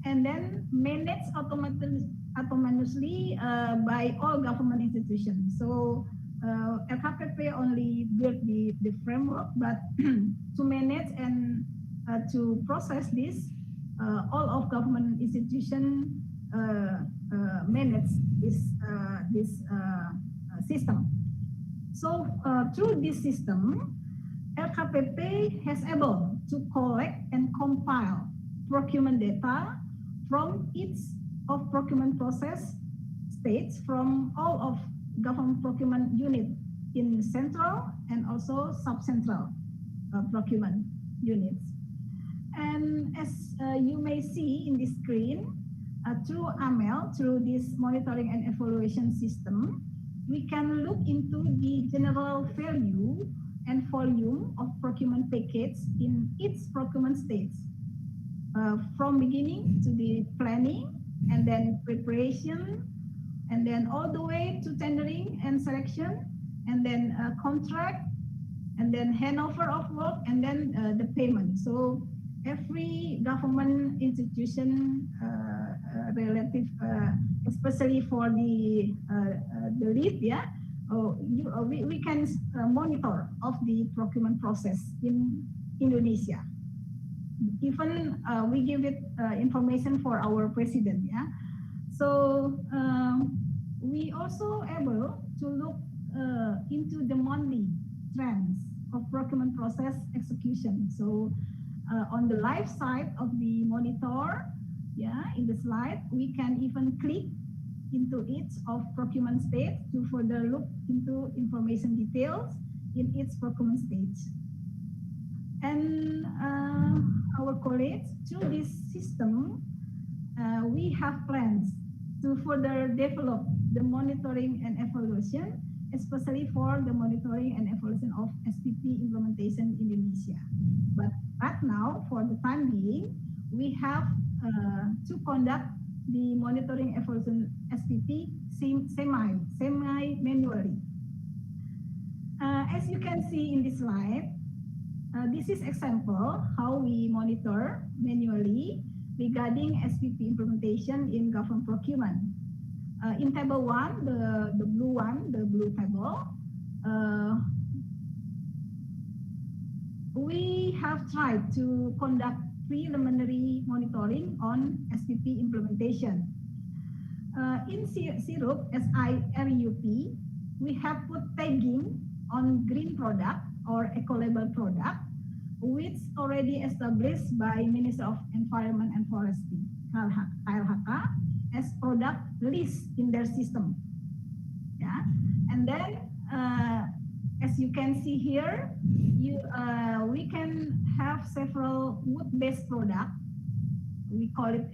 and then managed autonomously by all government institutions. So LKPP only built the framework, but to manage and to process this, all of government institutions manage this system. So through this system, LKPP has able to collect and compile procurement data from each of procurement process states from all of government procurement unit in central and also sub-central procurement units. And as you may see in this screen, through AMEL, through this monitoring and evaluation system, we can look into the general value and volume of procurement package in each procurement stage, from beginning to the planning and then preparation, and then all the way to tendering and selection, and then contract, and then handover of work, and then the payment. So every government institution relative, especially for the lead, yeah, we can monitor of the procurement process in Indonesia. Even we give it information for our president, yeah. So we also able to look into the monthly trends of procurement process execution. So on the live side of the monitor, yeah, in the slide, we can even click into each of procurement stage to further look into information details in each procurement stage. And our colleagues, through this system, we have plans to further develop the monitoring and evaluation, especially for the monitoring and evaluation of SPP implementation in Indonesia. But right now, for the time being, we have to conduct the monitoring evaluation SPP semi-manually. As you can see in this slide, this is example how we monitor manually regarding SPP implementation in government procurement. In table 1, the blue table, we have tried to conduct preliminary monitoring on SPP implementation. In SIRUP, SIRUP, we have put tagging on green product or eco-label product, which already established by Minister of Environment and Forestry, KLHK, as product list in their system. Yeah, and then as you can see here, we can have several wood-based products. We call it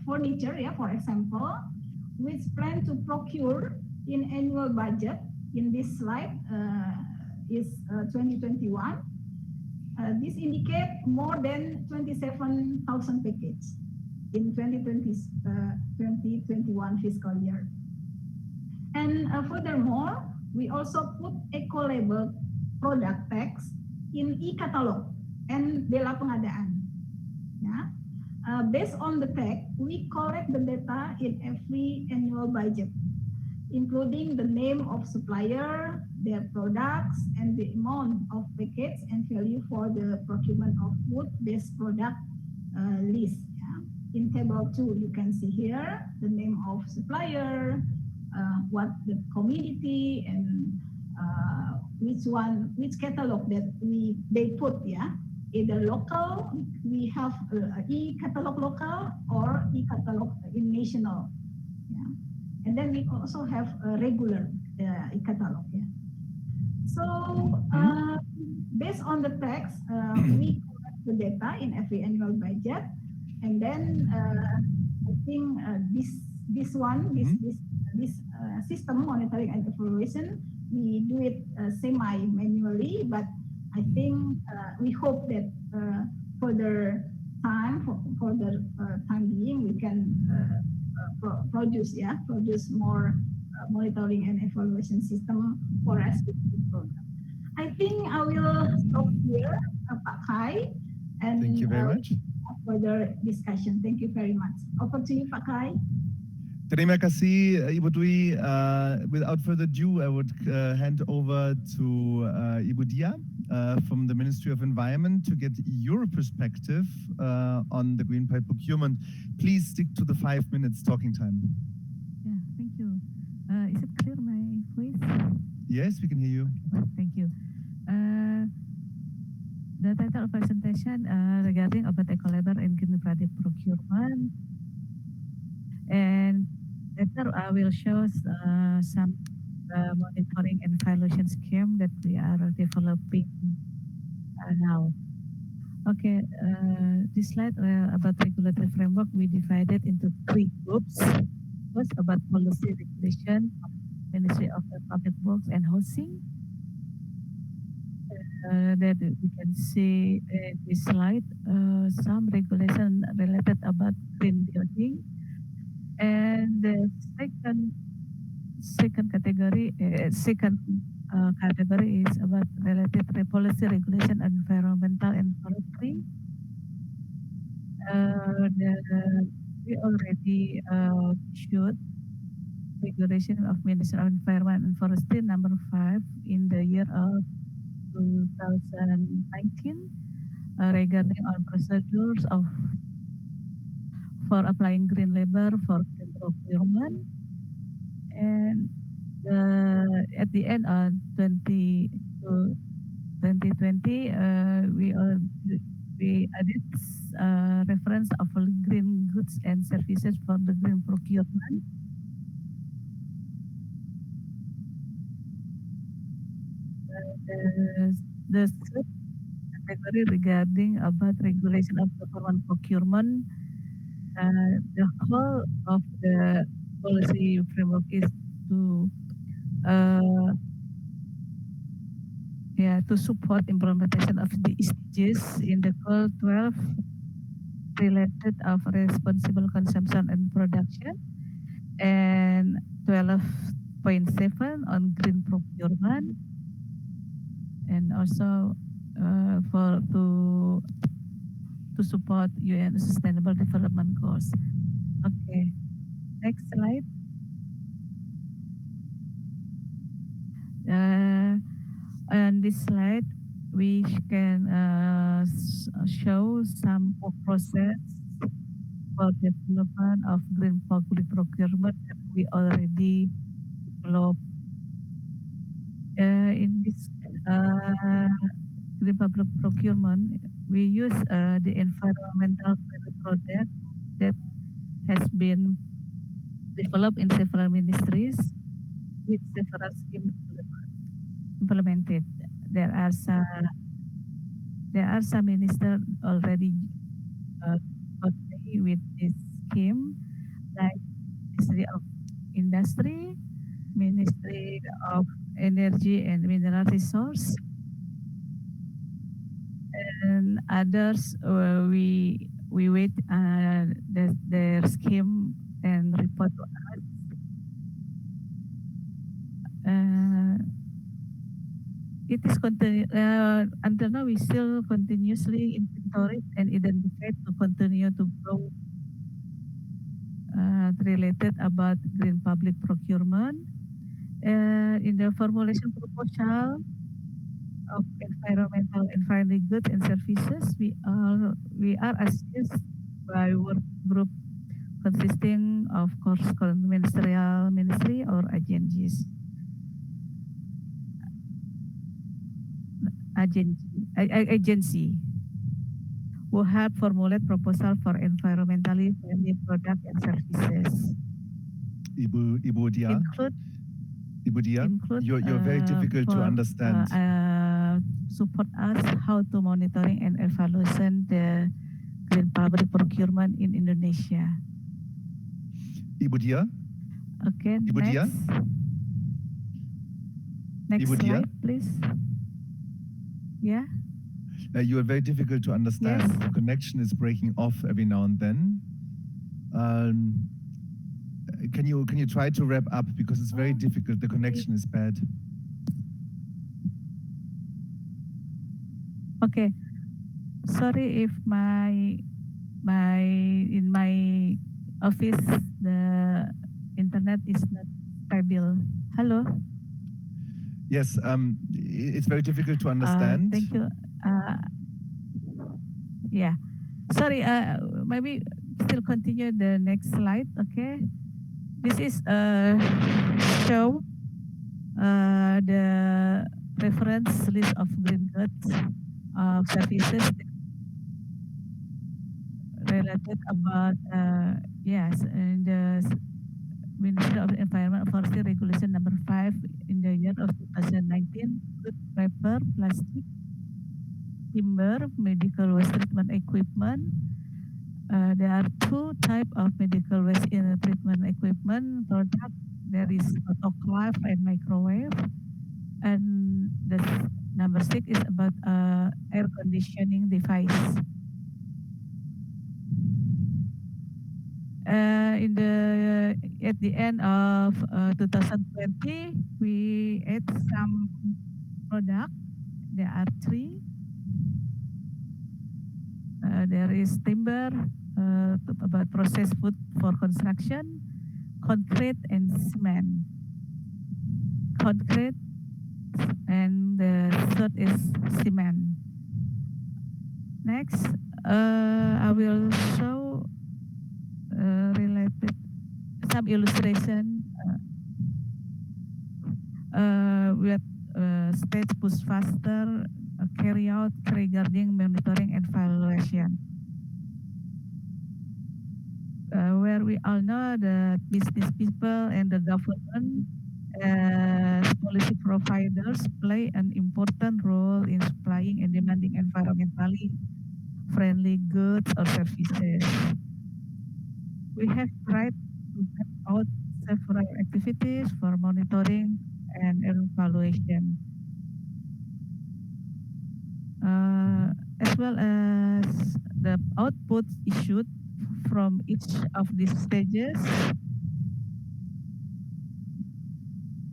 furniture, yeah, for example, which plan to procure in annual budget. In this slide is 2021. This indicate more than 27,000 packages in 2021 fiscal year. And furthermore, we also put eco-label product tags in e-catalog and bela pengadaan. Yeah. Based on the tag, we collect the data in every annual budget, including the name of supplier, their products, and the amount of packets and value for the procurement of wood-based product list. Yeah. In table 2, you can see here the name of supplier, what the commodity, and which catalog that they put, yeah. Either local, we have e-catalog local or e-catalog international. Yeah. And then we also have a regular e-catalog. Yeah. So based on the text, we collect the data in every annual budget, and then I think this system monitoring and evaluation, we do it semi-manually, but I think we hope that for the time being, we can produce more monitoring and evaluation system for SPP program. I think I will stop here, Pak Kai, and thank you very much. Further discussion. Thank you very much. Over to you, Pak Kai. Terima kasih, Ibu Dwi. Without further ado, I would hand over to Ibu Dia from the Ministry of Environment to get your perspective on the green pipe procurement. Please stick to the 5 minutes talking time. Yeah, thank you. Is it clear, my voice? Yes, we can hear you. Thank you. The title of presentation regarding about eco-label and green product procurement. And later I will show some monitoring and evaluation scheme that we are developing now. Okay, this slide about regulatory framework, we divided into 3 groups. First, about policy regulation, Ministry of Public Works and Housing. That we can see in this slide, some regulation related about green building. And the second category is about related to policy regulation, environmental and forestry. We already issued regulation of Ministry of Environment and Forestry number 5 in the year of 2019 regarding on procedures for applying green labor for green procurement. And at the end of 2020, we added reference of green goods and services for the green procurement. The third category regarding about regulation of government procurement. The whole of the policy framework is to support implementation of the SDGs in the goal 12 related of responsible consumption and production, and 12.7 on green procurement, and also to support UN Sustainable Development Goals. Okay, next slide. On this slide, we can show some process for development of green public procurement that we already developed. In this green public procurement, we use the environmental credit project that has been developed in several ministries with several schemes implemented. There are some ministers already okay with this scheme, like Ministry of Industry, Ministry of Energy and Mineral Resource, and others. We wait their scheme and report to us. It is until now we still continuously inventory and identify to continue to grow related about green public procurement. In the formulation proposal of environmental and friendly goods and services, we are assisted by work group consisting of course ministry or agencies. Agency who have formulate proposal for environmentally friendly product and services. Ibu Dia, you're very difficult to understand. Support us how to monitoring and evaluation the green public procurement in Indonesia. Ibu Dia? Okay, Ibu next. Dia? Next Ibu Dia? slide, please. Yeah. You are very difficult to understand. Yes. The connection is breaking off every now and then. Can you try to wrap up because it's very difficult. The connection is bad. Okay. Sorry if in my office the internet is not stable. Hello. Yes, it's very difficult to understand. Thank you. Yeah. Sorry. Maybe still continue the next slide. Okay. This is show the reference list of green goods services related about yes, and the Ministry of Environment and Forestry Regulation number 5 in the year of 2019, include paper, plastic, timber, medical waste treatment equipment. There are two types of medical waste treatment equipment product. There is autoclave and microwave. And the number 6 is about air conditioning device. At the end of 2020, we add some product. There are 3. There is timber, about processed wood for construction, concrete and cement. Concrete, and the third is cement. Next, I will show related some illustration with stage push faster carry out regarding monitoring and evaluation. Where we all know that business people and the government policy providers play an important role in supplying and demanding environmentally friendly goods or services. We have tried to map out several activities for monitoring and evaluation, as well as the output issued from each of these stages.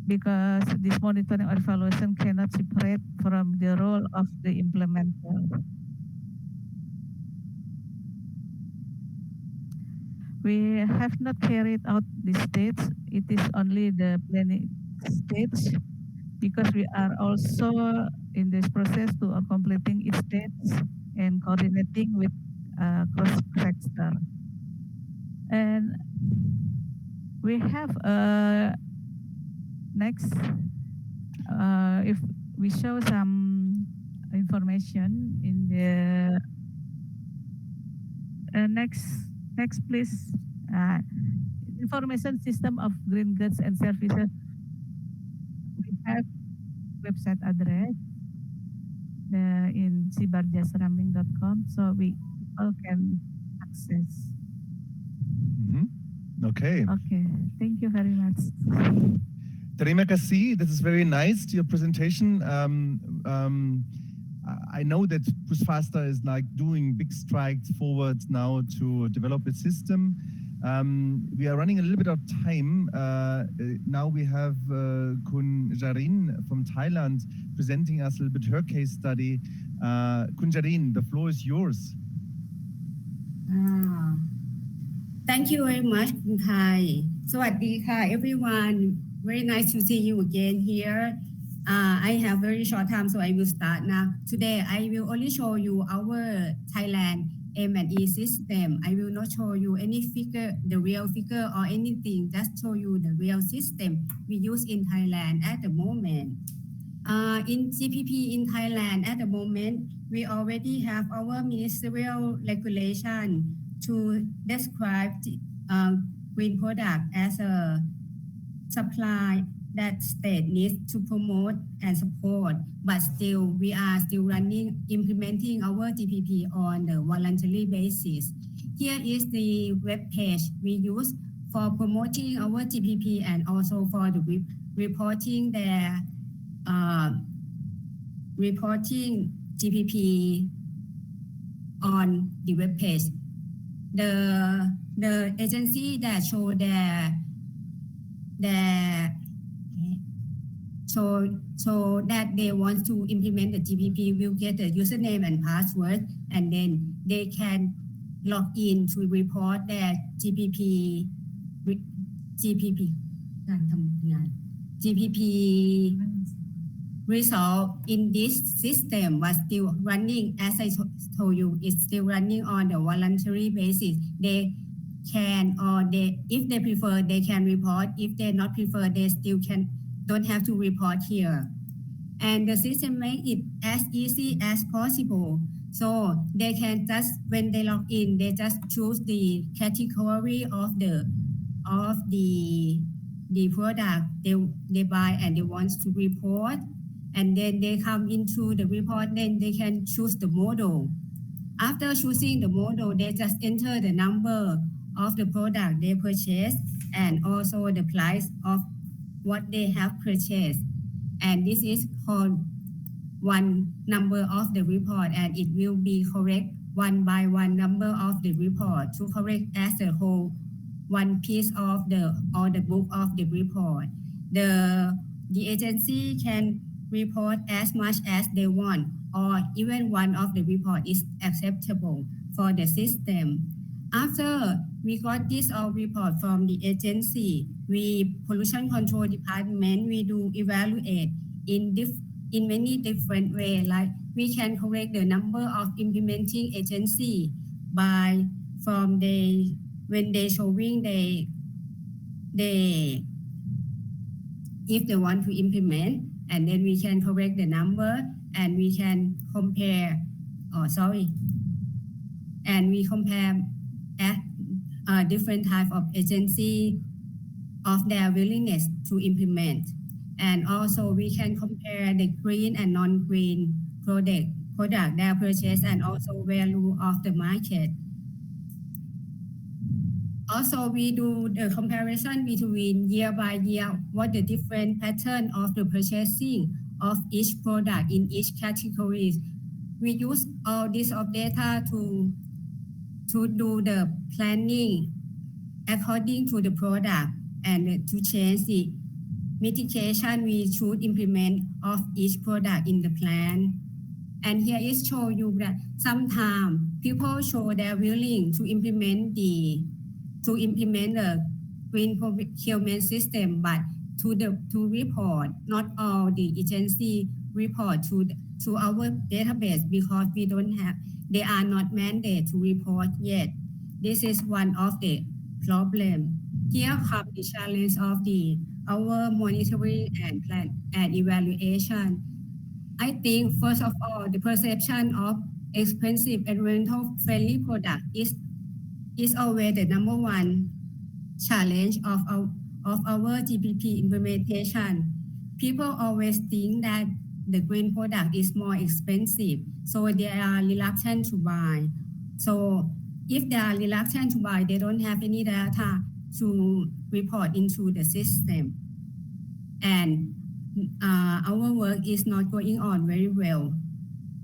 because this monitoring or evaluation cannot separate from the role of the implementer. We have not carried out this stage. It is only the planning stage because we are also in this process to completing each stage and coordinating with cross-sector. And we have next, if we show some information in the next please. Information system of green goods and services. We have website address in sibarjasurambing.com, so people can access. Okay. Okay, thank you very much. Terima kasih. This is very nice, your presentation. I know that Pusfasta is like doing big strides forward now to develop a system. We are running a little bit of time. Now we have Kun Jarin from Thailand presenting us a little bit her case study. Kun Jarin, the floor is yours. Thank you very much, Kun Thai. Sawadee everyone. Very nice to see you again here. I have very short time, so I will start now. Today, I will only show you our Thailand M&E system. I will not show you any figure, the real figure or anything, just show you the real system we use in Thailand at the moment. In CPP in Thailand at the moment, we already have our ministerial regulation to describe green product as a supply that state needs to promote and support, but still we are still implementing our GPP on the voluntary basis. Here is the web page we use for promoting our GPP and also for the reporting GPP on the web page. The agency that show so that they want to implement the GPP will get the username and password, and then they can log in to report their GPP result in this system was still running. As I told you, it's still running on the voluntary basis. They can, or if they prefer, they can report. If they not prefer, they still don't have to report here. And the system make it as easy as possible. So they can just, when they log in, they just choose the category of the product they buy and they want to report. And then they come into the report, then they can choose the model. After choosing the model, they just enter the number of the product they purchased and also the price of what they have purchased. And this is called one number of the report, and it will be correct one by one number of the report to correct as a whole one piece of the book of the report. The agency can report as much as they want, or even one of the report is acceptable for the system. After we got this report from the agency, we pollution control department, we do evaluate in many different ways. Like we can correct the number of implementing agency by from when they showing if they want to implement, and then we can correct the number and we can compare. And we compare different type of agency of their willingness to implement. And also we can compare the green and non-green product their purchase and also value of the market. Also, we do the comparison between year by year, what the different pattern of the purchasing of each product in each category. We use all this of data to do the planning according to the product and to change the mitigation we should implement of each product in the plan. And here is show you that sometimes people show they're willing to implement the green procurement system, but to report, not all the agency report to our database because they are not mandated to report yet. This is one of the problem. Here comes the challenge of our monitoring and plan and evaluation. I think first of all, the perception of expensive environmental friendly product is always the number one challenge of our GPP implementation. People always think that the green product is more expensive, so they are reluctant to buy. So if they are reluctant to buy, they don't have any data to report into the system. And our work is not going on very well.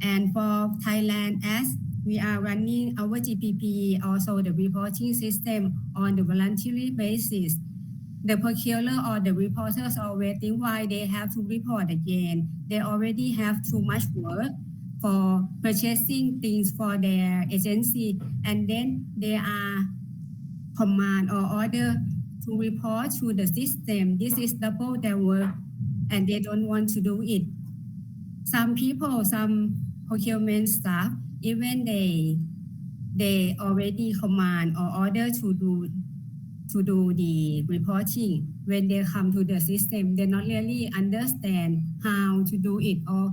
And for Thailand, as we are running our GPP, also the reporting system on the voluntary basis, the procurer or the reporters are waiting why they have to report again. They already have too much work for purchasing things for their agency, and then they are command or order to report to the system. This is double their work, and they don't want to do it. Some people, some procurement staff, even they already command or order to do the reporting. When they come to the system, they not really understand how to do it, or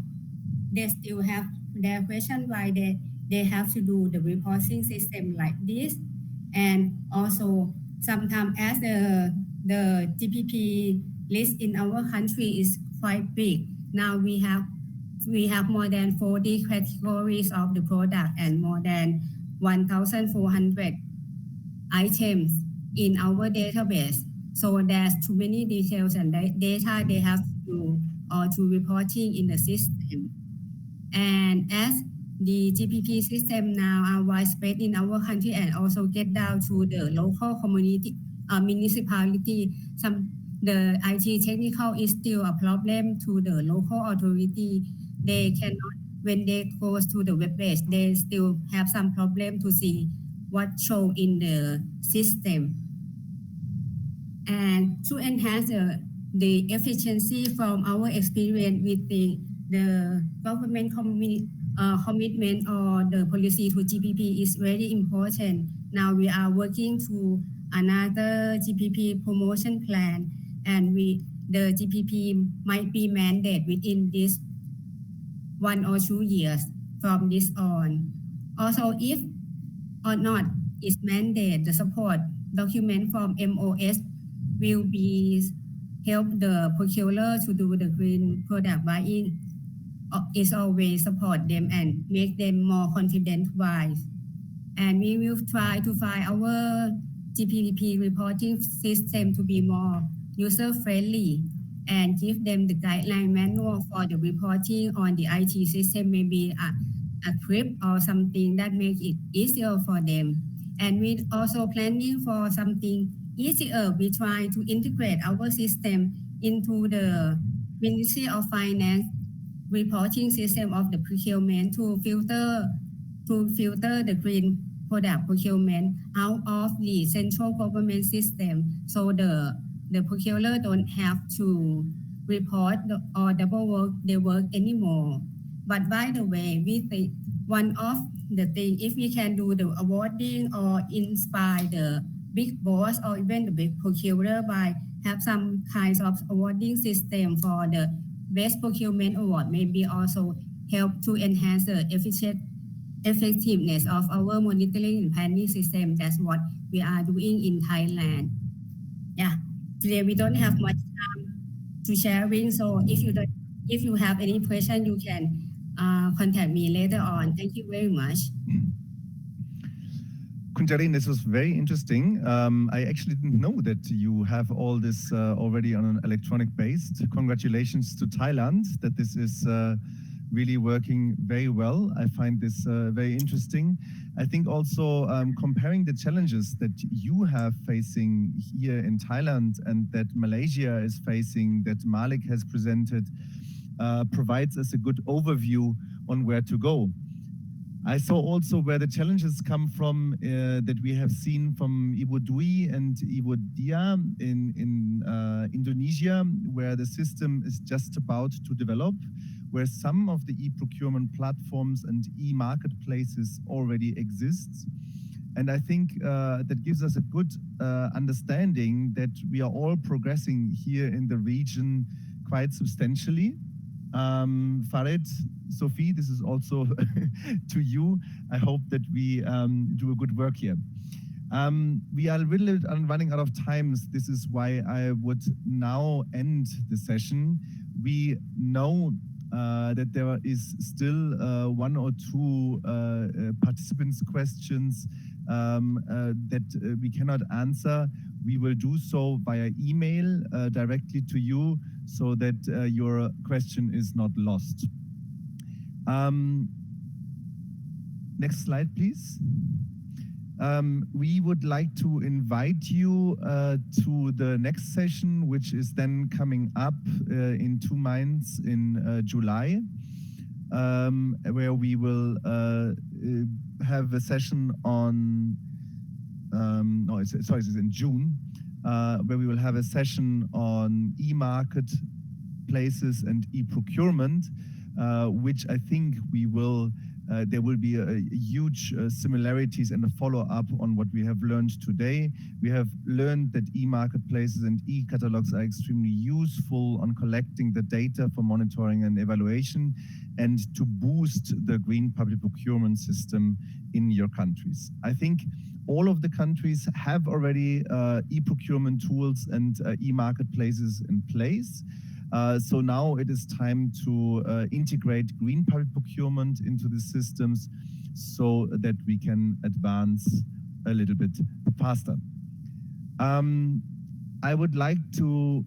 they still have their question why they have to do the reporting system like this. And also sometimes as the GPP list in our country is quite big. Now we have more than 40 categories of the product and more than 1,400 items in our database. So there's too many details and data they have to do or to reporting in the system. And as the GPP system now are widespread in our country and also get down to the local community, municipality, the IT technical is still a problem to the local authority. They cannot, when they go to the web page, they still have some problem to see what show in the system. And to enhance the efficiency from our experience with the government commitment or the policy to GPP is very important. Now we are working to another GPP promotion plan, and the GPP might be mandated within this 1 or 2 years from this on. Also, if or not is mandated, the support document from MOS will be help the procurer to do the green product buying. Is always support them and make them more confident wise. And we will try to find our GPP reporting system to be more user-friendly and give them the guideline manual for the reporting on the IT system, maybe a script or something that make it easier for them. And we also planning for something easier. We try to integrate our system into the Ministry of Finance reporting system of the procurement to filter the green product procurement out of the central government system, so the procurer don't have to report or double work their work anymore. But by the way, we think one of the thing, if we can do the awarding or inspire the big boss or even the big procurer by have some kinds of awarding system for the best procurement award, maybe also help to enhance the effectiveness of our monitoring and planning system. That's what we are doing in Thailand. Yeah, today we don't have much time to sharing. So if you have any question, you can contact me later on. Thank you very much. Kunjarin, this was very interesting. I actually didn't know that you have all this already on an electronic base. Congratulations to Thailand that this is really working very well. I find this very interesting. I think also comparing the challenges that you have facing here in Thailand and that Malaysia is facing, that Malik has presented, provides us a good overview on where to go. I saw also where the challenges come from that we have seen from Ibu Dwi and Ibu Dia in Indonesia, where the system is just about to develop, where some of the e-procurement platforms and e-marketplaces already exist. And I think that gives us a good understanding that we are all progressing here in the region quite substantially. Farid, Sophie, this is also to you. I hope that we do a good work here. We are really running out of time. This is why I would now end the session. We know that there is still one or two participants' questions that we cannot answer. We will do so via email directly to you so that your question is not lost. Next slide, please. We would like to invite you to the next session, which is then coming up in 2 months in July, where we will have a session on, it's in June, where we will have a session on e-marketplaces and e-procurement, which I think we will there will be a huge similarities and a follow-up on what we have learned today. We have learned that e-marketplaces and e-catalogs are extremely useful on collecting the data for monitoring and evaluation and to boost the green public procurement system in your countries. I think all of the countries have already e-procurement tools and e-marketplaces in place. So now it is time to integrate green public procurement into the systems so that we can advance a little bit faster. I would like to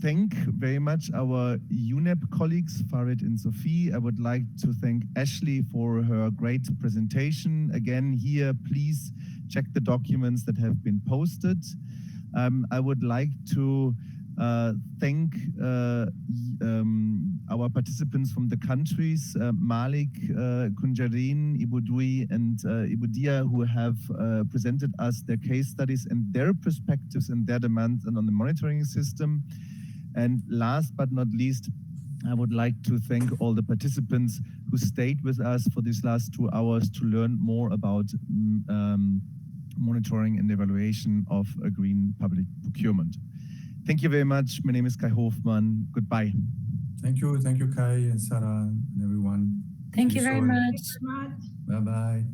thank very much our UNEP colleagues, Farid and Sophie. I would like to thank Ashley for her great presentation. Again, here, please check the documents that have been posted. I would like to thank our participants from the countries, Malik, Kunjarin, Ibu Dwi, and Ibu Dia, who have presented us their case studies and their perspectives and their demands on the monitoring system. And last but not least, I would like to thank all the participants who stayed with us for these last 2 hours to learn more about monitoring and evaluation of a green public procurement. Thank you very much. My name is Kai Hofmann. Goodbye. Thank you, Kai and Sarah and everyone. Thank you very much. Bye-bye.